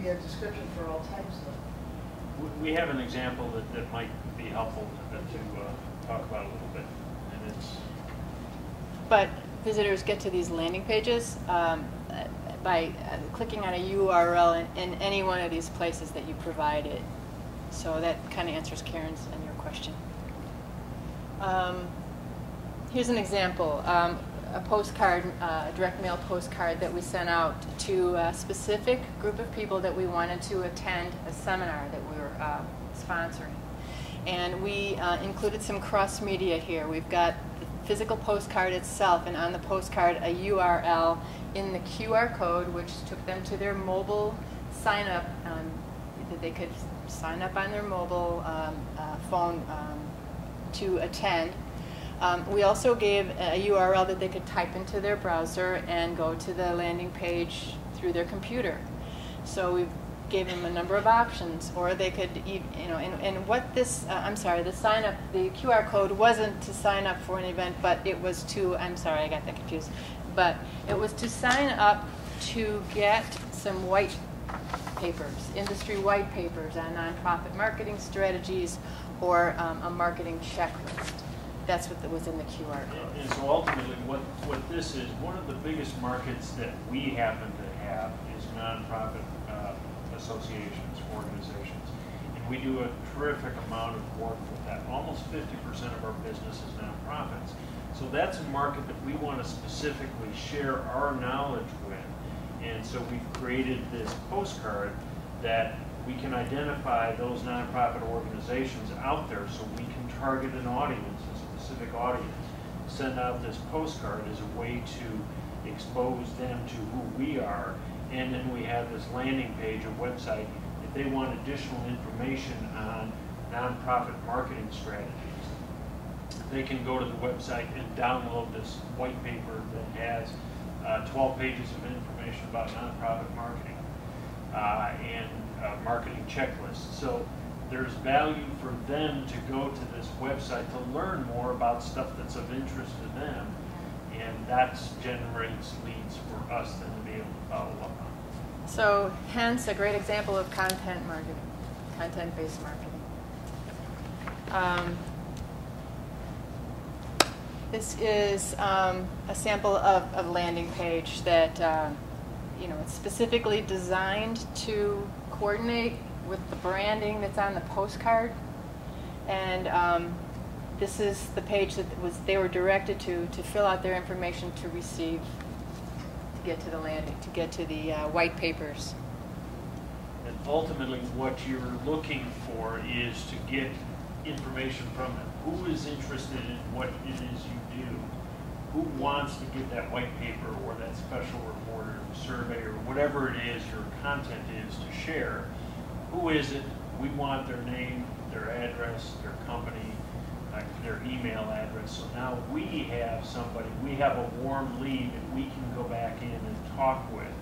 [SPEAKER 6] be a description for all types of.
[SPEAKER 3] We have an example that might be helpful to talk about a little bit, and it's.
[SPEAKER 1] But visitors get to these landing pages. by clicking on a URL in any one of these places that you provided. So that kind of answers Karen's and your question. Here's an example, a postcard, a direct mail postcard that we sent out to a specific group of people that we wanted to attend a seminar that we were sponsoring. And we included some cross media here. We've got the physical postcard itself, and on the postcard a URL in the QR code, which took them to their mobile sign up, that they could sign up on their mobile phone to attend. We also gave a URL that they could type into their browser and go to the landing page through their computer. So we gave them a number of options, or they could, and what this, the sign up, the QR code wasn't to sign up for an event, but it was to, I got that confused, but it was to sign up to get some white papers, industry white papers on nonprofit marketing strategies or a marketing checklist. That's what was in the QR code.
[SPEAKER 3] And so ultimately what this is, one of the biggest markets that we happen to have is nonprofit associations, organizations. And we do a terrific amount of work with that. Almost 50% of our business is nonprofits. So that's a market that we want to specifically share our knowledge with. And so we've created this postcard that we can identify those nonprofit organizations out there so we can target an audience, a specific audience. Send out this postcard as a way to expose them to who we are. And then we have this landing page, a website, if they want additional information on nonprofit marketing strategies. They can go to the website and download this white paper that has 12 pages of information about nonprofit marketing and marketing checklists. So there's value for them to go to this website to learn more about stuff that's of interest to them, and that generates leads for us then to be able to follow up on.
[SPEAKER 1] So hence a great example of content marketing, content-based marketing. This is a sample of a landing page that it's specifically designed to coordinate with the branding that's on the postcard, and this is the page that they were directed to fill out their information to receive, to get to the landing, to get to the white papers.
[SPEAKER 3] And ultimately what you're looking for is to get information from them. Who is interested in what it is you do? Who wants to get that white paper or that special report or survey or whatever it is your content is to share? Who is it? We want their name, their address, their company, their email address. So now we have somebody, we have a warm lead that we can go back in and talk with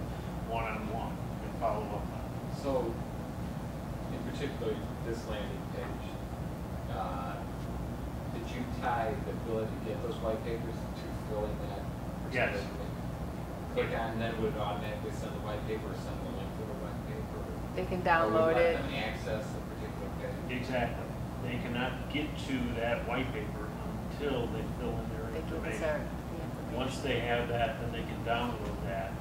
[SPEAKER 3] one-on-one and follow up on.
[SPEAKER 5] So, in particular, this landing page, did you tie the ability to get those white papers to fill in that?
[SPEAKER 3] Yes.
[SPEAKER 5] Click on, and then it would automatically send the white paper, or send the link to the white paper.
[SPEAKER 1] They can download it.
[SPEAKER 5] Or would let them access a particular page.
[SPEAKER 3] Exactly. They cannot get to that white paper until they fill in their information. Once they have that, then they can download that.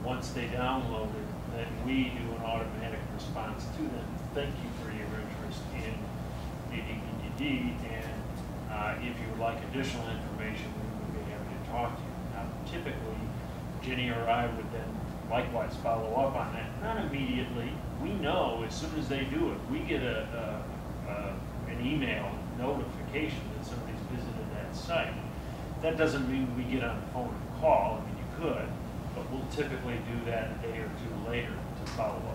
[SPEAKER 3] Once they download it, then we do an automatic response to them. Thank you for your interest in DDDD, and if you would like additional information, we would be happy to talk to you. Now, typically, Ginny or I would then likewise follow up on that. Not immediately. We know as soon as they do it, we get an email notification that somebody's visited that site. That doesn't mean we get on the phone and call. I mean, you could, but we'll typically do that a day or two later to follow up on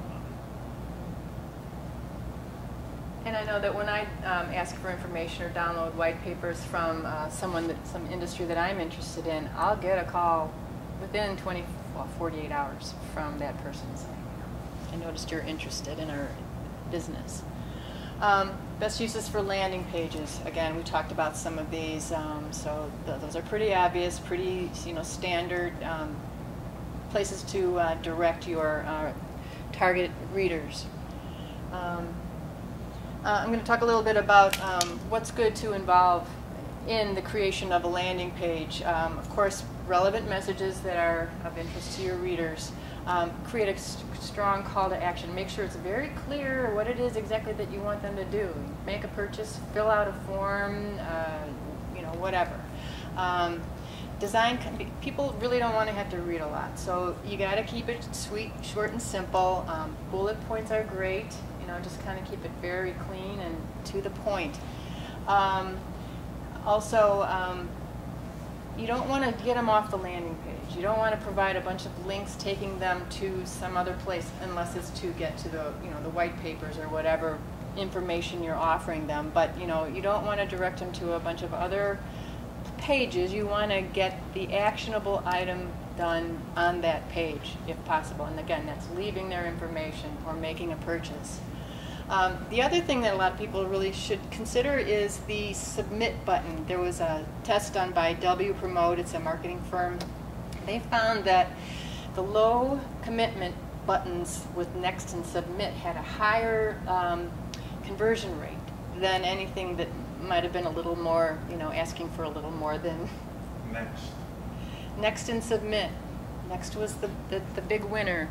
[SPEAKER 3] it.
[SPEAKER 1] And I know that when I ask for information or download white papers from some industry that I'm interested in, I'll get a call within 48 hours from that person saying, I noticed you're interested in our business. Best uses for landing pages. Again, we talked about some of these, so those are pretty obvious, pretty standard places to direct your target readers. I'm going to talk a little bit about what's good to involve in the creation of a landing page. Of course, relevant messages that are of interest to your readers. Create a strong call to action. Make sure it's very clear what it is exactly that you want them to do. Make a purchase, fill out a form, you know, whatever. Design, people really don't want to have to read a lot, so you got to keep it sweet, short, and simple. Bullet points are great, you know, just kind of keep it very clean and to the point. You don't want to get them off the landing page. You don't want to provide a bunch of links taking them to some other place unless it's to get to the, you know, the white papers or whatever information you're offering them. But, you know, you don't want to direct them to a bunch of other pages. You want to get the actionable item done on that page if possible. And again, that's leaving their information or making a purchase. The other thing that a lot of people really should consider is the submit button. There was a test done by W Promote, it's a marketing firm. They found that the low commitment buttons with next and submit had a higher conversion rate than anything that might have been a little more, you know, asking for a little more than
[SPEAKER 2] Next.
[SPEAKER 1] Next and submit. Next was the big winner.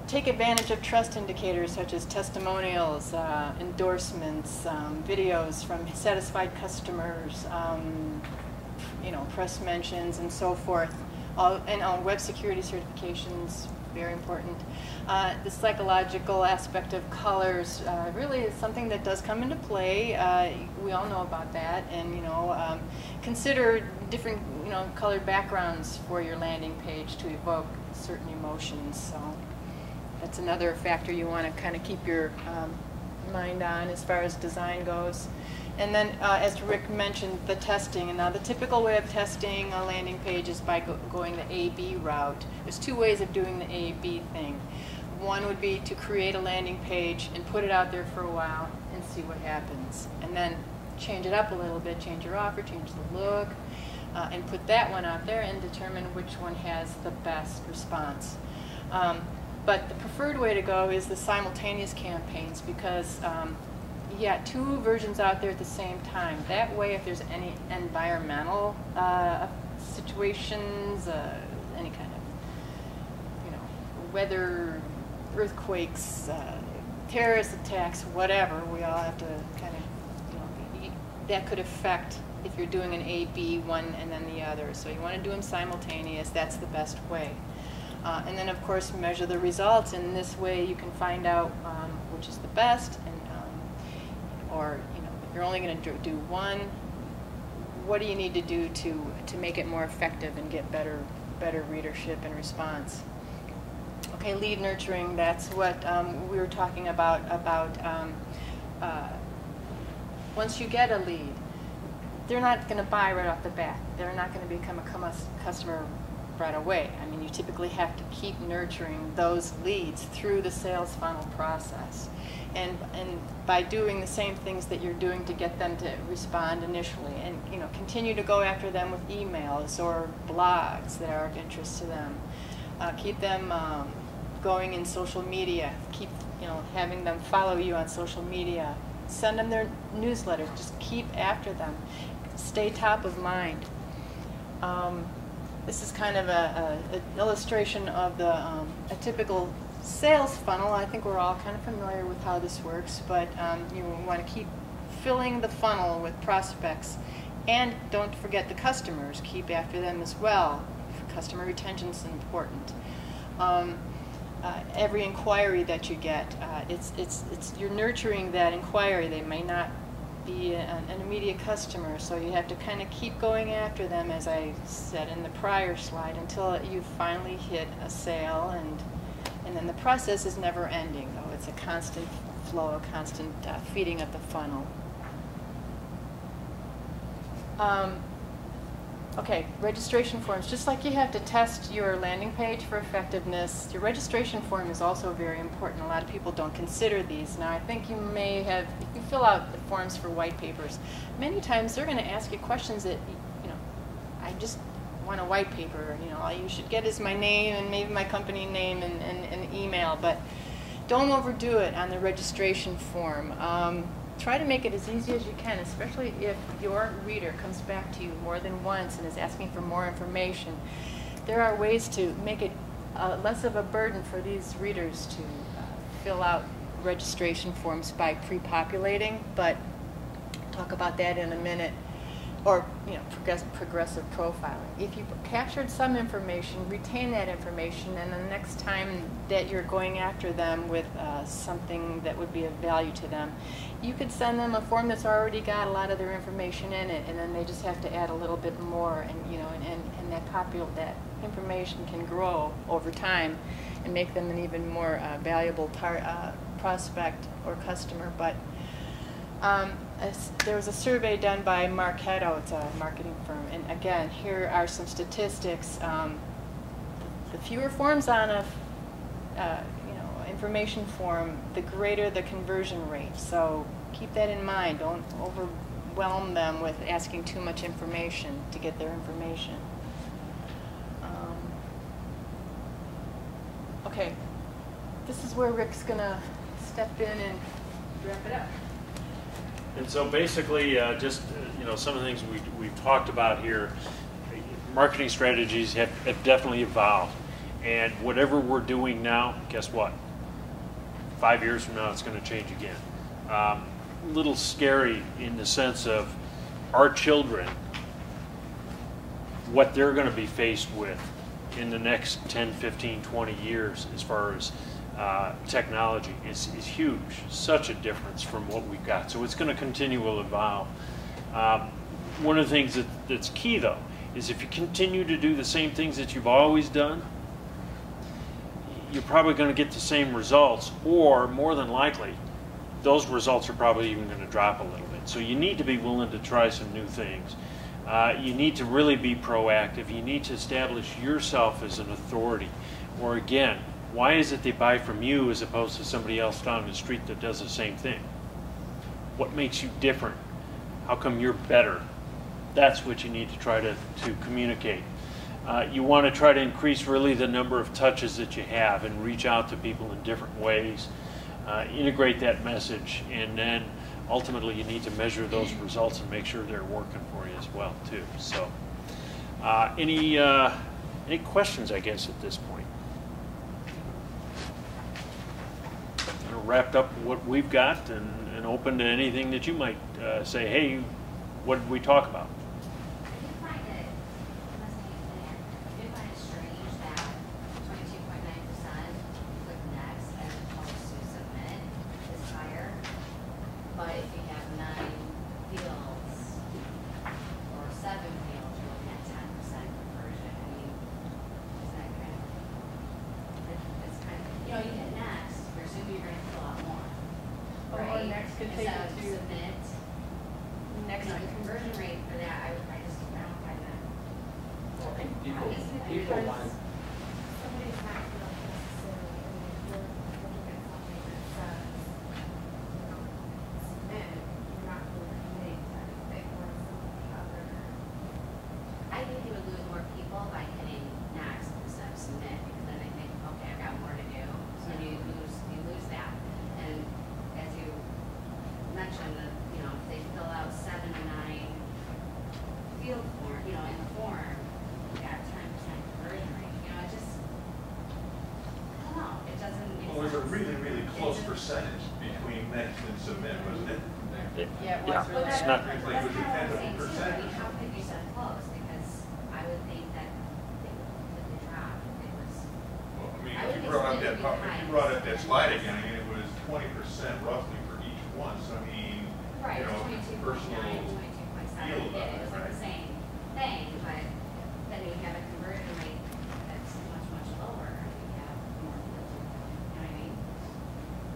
[SPEAKER 1] Take advantage of trust indicators such as testimonials, endorsements, videos from satisfied customers, you know, press mentions, and so forth. And web security certifications, very important. The psychological aspect of colors really is something that does come into play. We all know about that, and you know, consider different, you know, colored backgrounds for your landing page to evoke certain emotions. So that's another factor you want to kind of keep your mind on as far as design goes. And then, as Rick mentioned, the testing. And now the typical way of testing a landing page is by going the A/B route. There's two ways of doing the A/B thing. One would be to create a landing page and put it out there for a while and see what happens. And then change it up a little bit, change your offer, change the look, and put that one out there and determine which one has the best response. But the preferred way to go is the simultaneous campaigns, because you got two versions out there at the same time. That way, if there's any environmental situations, any kind of, you know, weather, earthquakes, terrorist attacks, whatever, we all have to kind of, you know, that could affect if you're doing an A/B, one and then the other. So you want to do them simultaneous. That's the best way. And then, of course, measure the results. In this way, you can find out which is the best, and or, you know, if you're only going to do one, what do you need to do to make it more effective and get better readership and response? Okay, lead nurturing. That's what we were talking about. Once you get a lead, they're not going to buy right off the bat. They're not going to become a customer right away. I mean, you typically have to keep nurturing those leads through the sales funnel process. And by doing the same things that you're doing to get them to respond initially, and, you know, continue to go after them with emails or blogs that are of interest to them. Keep them going in social media. Keep, you know, having them follow you on social media. Send them their newsletters. Just keep after them. Stay top of mind. This is kind of an illustration of a typical sales funnel. I think we're all kind of familiar with how this works, but you want to keep filling the funnel with prospects, and don't forget the customers. Keep after them as well. Customer retention is important. Every inquiry that you get, you're nurturing that inquiry. They may not be an immediate customer, so you have to kind of keep going after them, as I said in the prior slide, until you finally hit a sale, and then the process is never ending, though. It's a constant flow, a constant feeding of the funnel. Okay, registration forms. Just like you have to test your landing page for effectiveness, your registration form is also very important. A lot of people don't consider these. Now, I think you may have, if you fill out the forms for white papers, many times they're going to ask you questions that, you know, I just want a white paper. You know, all you should get is my name and maybe my company name and email, but don't overdo it on the registration form. Try to make it as easy as you can, especially if your reader comes back to you more than once and is asking for more information. there are ways to make it less of a burden for these readers to fill out registration forms by pre-populating, but talk about that in a minute. Or, you know, progressive profiling. If you captured some information, retain that information, and the next time that you're going after them with something that would be of value to them, you could send them a form that's already got a lot of their information in it, and then they just have to add a little bit more, and you know, and that information can grow over time and make them an even more valuable prospect or customer. But there was a survey done by Marketo, it's a marketing firm, and again, here are some statistics. The fewer forms on a information form, the greater the conversion rate. So keep that in mind. Don't overwhelm them with asking too much information to get their information. Okay, this is where Rick's gonna step in and wrap it up.
[SPEAKER 3] And so basically, just some of the things we've talked about here, marketing strategies have definitely evolved. And whatever we're doing now, guess what? 5 years from now, it's going to change again. A little scary in the sense of our children, what they're going to be faced with in the next 10, 15, 20 years as far as technology is huge, such a difference from what we've got. So it's going to continue to evolve. One of the things that's key, though, is if you continue to do the same things that you've always done, you're probably going to get the same results, or more than likely, those results are probably even going to drop a little bit. So you need to be willing to try some new things. You need to really be proactive. You need to establish yourself as an authority. Or again, why is it they buy from you as opposed to somebody else down the street that does the same thing? What makes you different? How come you're better? That's what you need to try to communicate. You want to try to increase really the number of touches that you have and reach out to people in different ways. Integrate that message, and then ultimately you need to measure those results and make sure they're working for you as well too. So any questions, I guess, at this point? Wrapped up what we've got and open to anything that you might say, hey, what did we talk about?
[SPEAKER 4] I did find it strange that 22.9% click next as opposed to submit is higher. But if you have 9 fields or 7 fields, you're looking at 10% conversion. I mean, is that kind of, it's kind of, you hit next, you're assuming you're going to fill out more.
[SPEAKER 9] Or next could take
[SPEAKER 4] Instead
[SPEAKER 9] you
[SPEAKER 4] of
[SPEAKER 9] to
[SPEAKER 4] submit.
[SPEAKER 9] next.
[SPEAKER 4] The conversion rate for that, I don't find that.
[SPEAKER 5] I think people want.
[SPEAKER 7] Somebody's not going to necessarily, if you're looking at something that says, submit, you're not really committing to anything, or some of the other.
[SPEAKER 4] I think you would lose more people by hitting next instead of submit, because then they think, okay, I've got more to do. So then you lose that. And as you mentioned, that if they fill out 7 to 9 field form, in the form, you got 10% conversion rate. It just, I don't know. It doesn't.
[SPEAKER 2] Well, there's a really, really close percentage between next and submit, wasn't it?
[SPEAKER 9] Yeah, it was
[SPEAKER 3] Yeah.
[SPEAKER 9] really.
[SPEAKER 3] It's not-
[SPEAKER 4] That's kind of what I'm saying too. I mean, how could you set close? Because I would think that they would completely drop if it was.
[SPEAKER 2] Well, I mean,
[SPEAKER 4] I
[SPEAKER 2] if
[SPEAKER 4] would
[SPEAKER 2] you brought up
[SPEAKER 4] think
[SPEAKER 2] that,
[SPEAKER 4] it would be
[SPEAKER 2] if you
[SPEAKER 4] high.
[SPEAKER 2] brought up that slide again, I mean, it was 20% roughly for each one, so I mean,
[SPEAKER 4] Right,
[SPEAKER 2] you know,
[SPEAKER 4] 22.9,
[SPEAKER 2] personal
[SPEAKER 4] 22.7,
[SPEAKER 2] feel
[SPEAKER 4] it
[SPEAKER 2] about it,
[SPEAKER 4] was like
[SPEAKER 2] right?
[SPEAKER 4] the same thing, but then you have a conversion rate that's much, much lower, if you have more fields. You know what I mean?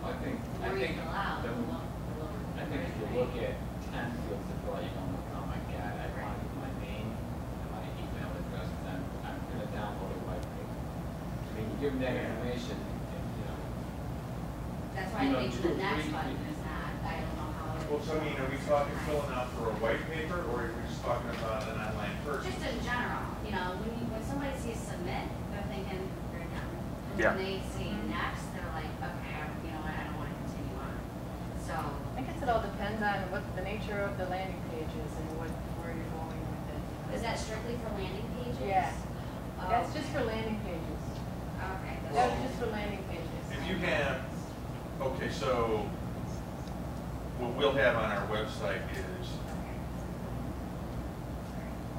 [SPEAKER 5] I think,
[SPEAKER 4] The more you fill out, the lower
[SPEAKER 5] I think if you
[SPEAKER 4] conversion
[SPEAKER 5] look
[SPEAKER 4] rate.
[SPEAKER 5] at 10 fields to fill out, you're going to look, oh my God, I want to give my name and my email address, and I'm going to download a white paper. I mean, you give them that information, and,
[SPEAKER 4] That's why I
[SPEAKER 5] you know,
[SPEAKER 4] think
[SPEAKER 5] 2
[SPEAKER 4] the
[SPEAKER 5] or 3
[SPEAKER 4] next button
[SPEAKER 5] people-
[SPEAKER 4] is not, I don't know how.
[SPEAKER 2] Well, so I mean, are we talking filling out for a white paper, or are we just talking about an online purchase?
[SPEAKER 4] Just in general, when somebody sees submit, they're thinking they're done. And
[SPEAKER 3] Yeah.
[SPEAKER 4] when they see next, they're like, okay, you know what, I don't want to continue on. So,
[SPEAKER 1] I guess it all depends on what the nature of the landing page is and where you're going with it.
[SPEAKER 4] is that strictly for landing pages?
[SPEAKER 1] Yeah.
[SPEAKER 9] That's just for landing pages.
[SPEAKER 4] Okay.
[SPEAKER 9] That's just for landing pages.
[SPEAKER 2] If you have, okay, so what we'll have on our website is,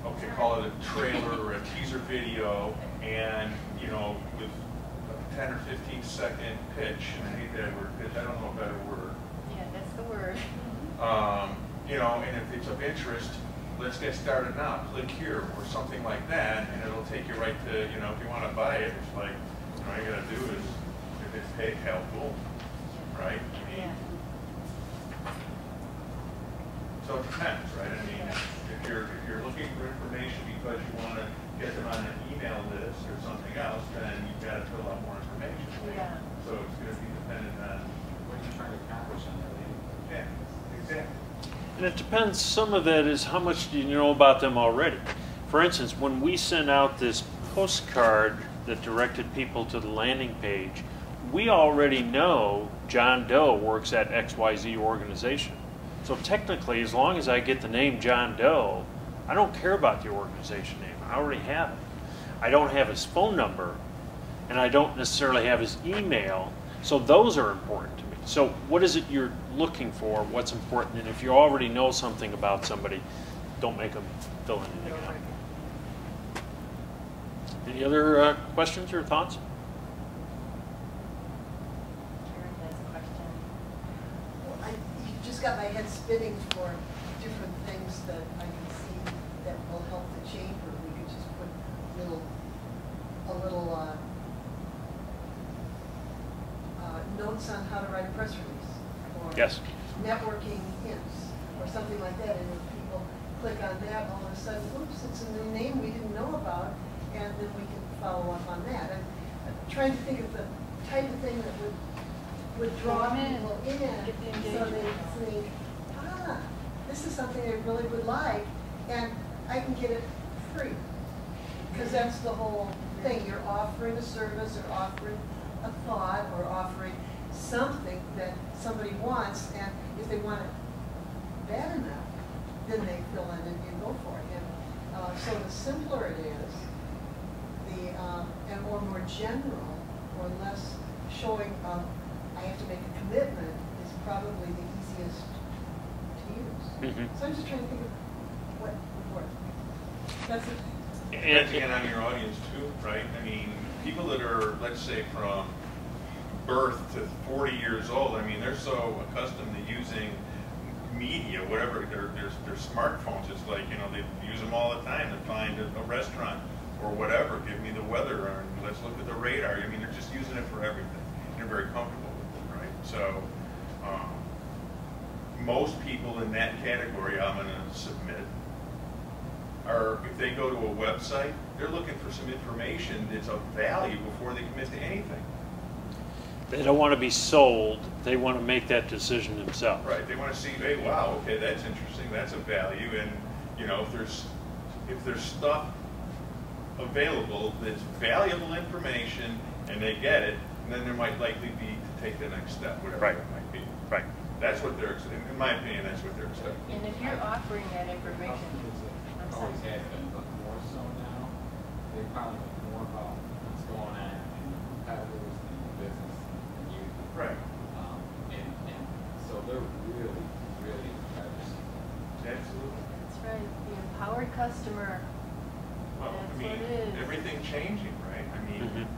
[SPEAKER 2] okay, call it a trailer or a teaser video, and, you know, with a 10 or 15 second pitch, and I hate that word, pitch, I don't know a better word.
[SPEAKER 9] Yeah, that's the word.
[SPEAKER 2] You know, and if it's of interest, let's get started now, click here, or something like that, and it'll take you right to, you know, if you want to buy it, it's like, you know, all you gotta do is, if it's paid, helpful, right? I mean,
[SPEAKER 9] Yeah.
[SPEAKER 2] so it depends, right? I mean, if you're looking for information because you want to get them on an email list or something else, then you've got to fill out more information.
[SPEAKER 9] Yeah.
[SPEAKER 2] So it's going to be dependent on
[SPEAKER 5] What are you trying to accomplish on that landing page?
[SPEAKER 2] yeah, exactly.
[SPEAKER 3] And it depends, some of that is how much do you know about them already. For instance, when we sent out this postcard that directed people to the landing page, we already know John Doe works at XYZ organization. So technically, as long as I get the name John Doe, I don't care about the organization name. I already have it. I don't have his phone number, and I don't necessarily have his email, so those are important to me. So what is it you're looking for? What's important? And if you already know something about somebody, don't make them fill anything out. Any other questions or thoughts?
[SPEAKER 9] Karen has a question.
[SPEAKER 6] Well, you just got my head spinning for different things that I can see that will help the chamber. We could just put a little notes on how to write a press release, or
[SPEAKER 3] Yes.
[SPEAKER 6] networking hints, or something like that. And if people click on that, all of a sudden, oops, it's a new name we didn't know about, and then we can follow up on that. And I'm trying to think of the type of thing that would draw
[SPEAKER 9] Draw 'em in.
[SPEAKER 6] people in,
[SPEAKER 9] Get the
[SPEAKER 6] so
[SPEAKER 9] engagement
[SPEAKER 6] they think, this is something I really would like, and I can get it free. Because that's the whole thing. You're offering a service, or offering a thought, or offering something that somebody wants, and if they want it bad enough, then they fill in and you go for it. And so the simpler it is, and more general, or less showing I have to make a commitment, is probably the easiest to use.
[SPEAKER 3] Mhm.
[SPEAKER 6] So I'm just trying to think of what would work. That's it.
[SPEAKER 2] Depends again on your audience too, right? I mean, people that are, let's say, from birth to 40 years old, I mean, they're so accustomed to using media, whatever, their smartphones, it's like, you know, they use them all the time to find a restaurant or whatever, give me the weather, or let's look at the radar. I mean, they're just using it for everything. They're very comfortable with it, right? So, most people in that category I'm going to submit are, if they go to a website, they're looking for some information that's of value before they commit to anything.
[SPEAKER 3] They don't want to be sold. They want to make that decision themselves.
[SPEAKER 2] Right, they want to see, hey, wow, okay, that's interesting, that's a value, and, you know, if there's stuff available that's valuable information, and they get it, then there might likely be to take the next step, whatever
[SPEAKER 3] Right.
[SPEAKER 2] it might be.
[SPEAKER 3] Right.
[SPEAKER 2] That's what they're, in my opinion, that's what they're expecting.
[SPEAKER 9] And if you're offering that information, I'm sorry.
[SPEAKER 5] Always have been, but more so now. They probably know more about what's going on in the competitors in the business than you do.
[SPEAKER 2] Right.
[SPEAKER 5] And so they're really, really encouraged.
[SPEAKER 2] Absolutely.
[SPEAKER 9] That's right, the empowered customer.
[SPEAKER 2] Well, I
[SPEAKER 9] That's
[SPEAKER 2] mean,
[SPEAKER 9] what it is.
[SPEAKER 2] everything changing, right? I mean,
[SPEAKER 3] Mhm.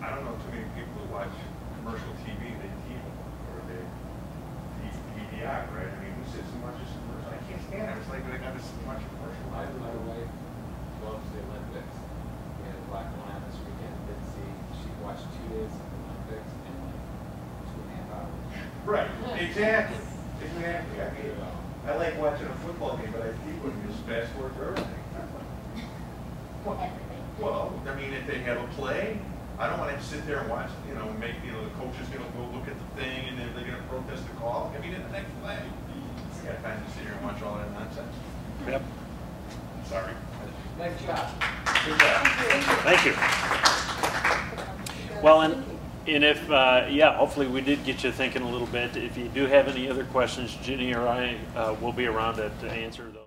[SPEAKER 2] I don't know too many people who watch commercial TV, they TiVo, or they DVR, right? I mean, who sits and watches commercial? I can't stand it. It's like they got to watch commercial.
[SPEAKER 5] My wife loves the Olympics. We had a black one on this weekend. Didn't see. She watched 2 days of the Olympics in like 2.5 hours.
[SPEAKER 2] Right, exactly. Exactly. I mean, I like watching a football game, but I TiVo and just fast forward through everything. Well, I mean, if they have a play, I don't want to sit there and watch, you know, the coach is going to go look at the thing and then they're going to protest the call. Give me the next play. I got time to sit here and watch all that nonsense.
[SPEAKER 3] Yep.
[SPEAKER 2] Sorry.
[SPEAKER 5] Nice job.
[SPEAKER 2] Good job.
[SPEAKER 3] Thank you. Well, and if, yeah, hopefully we did get you thinking a little bit. If you do have any other questions, Ginny or I will be around to answer those.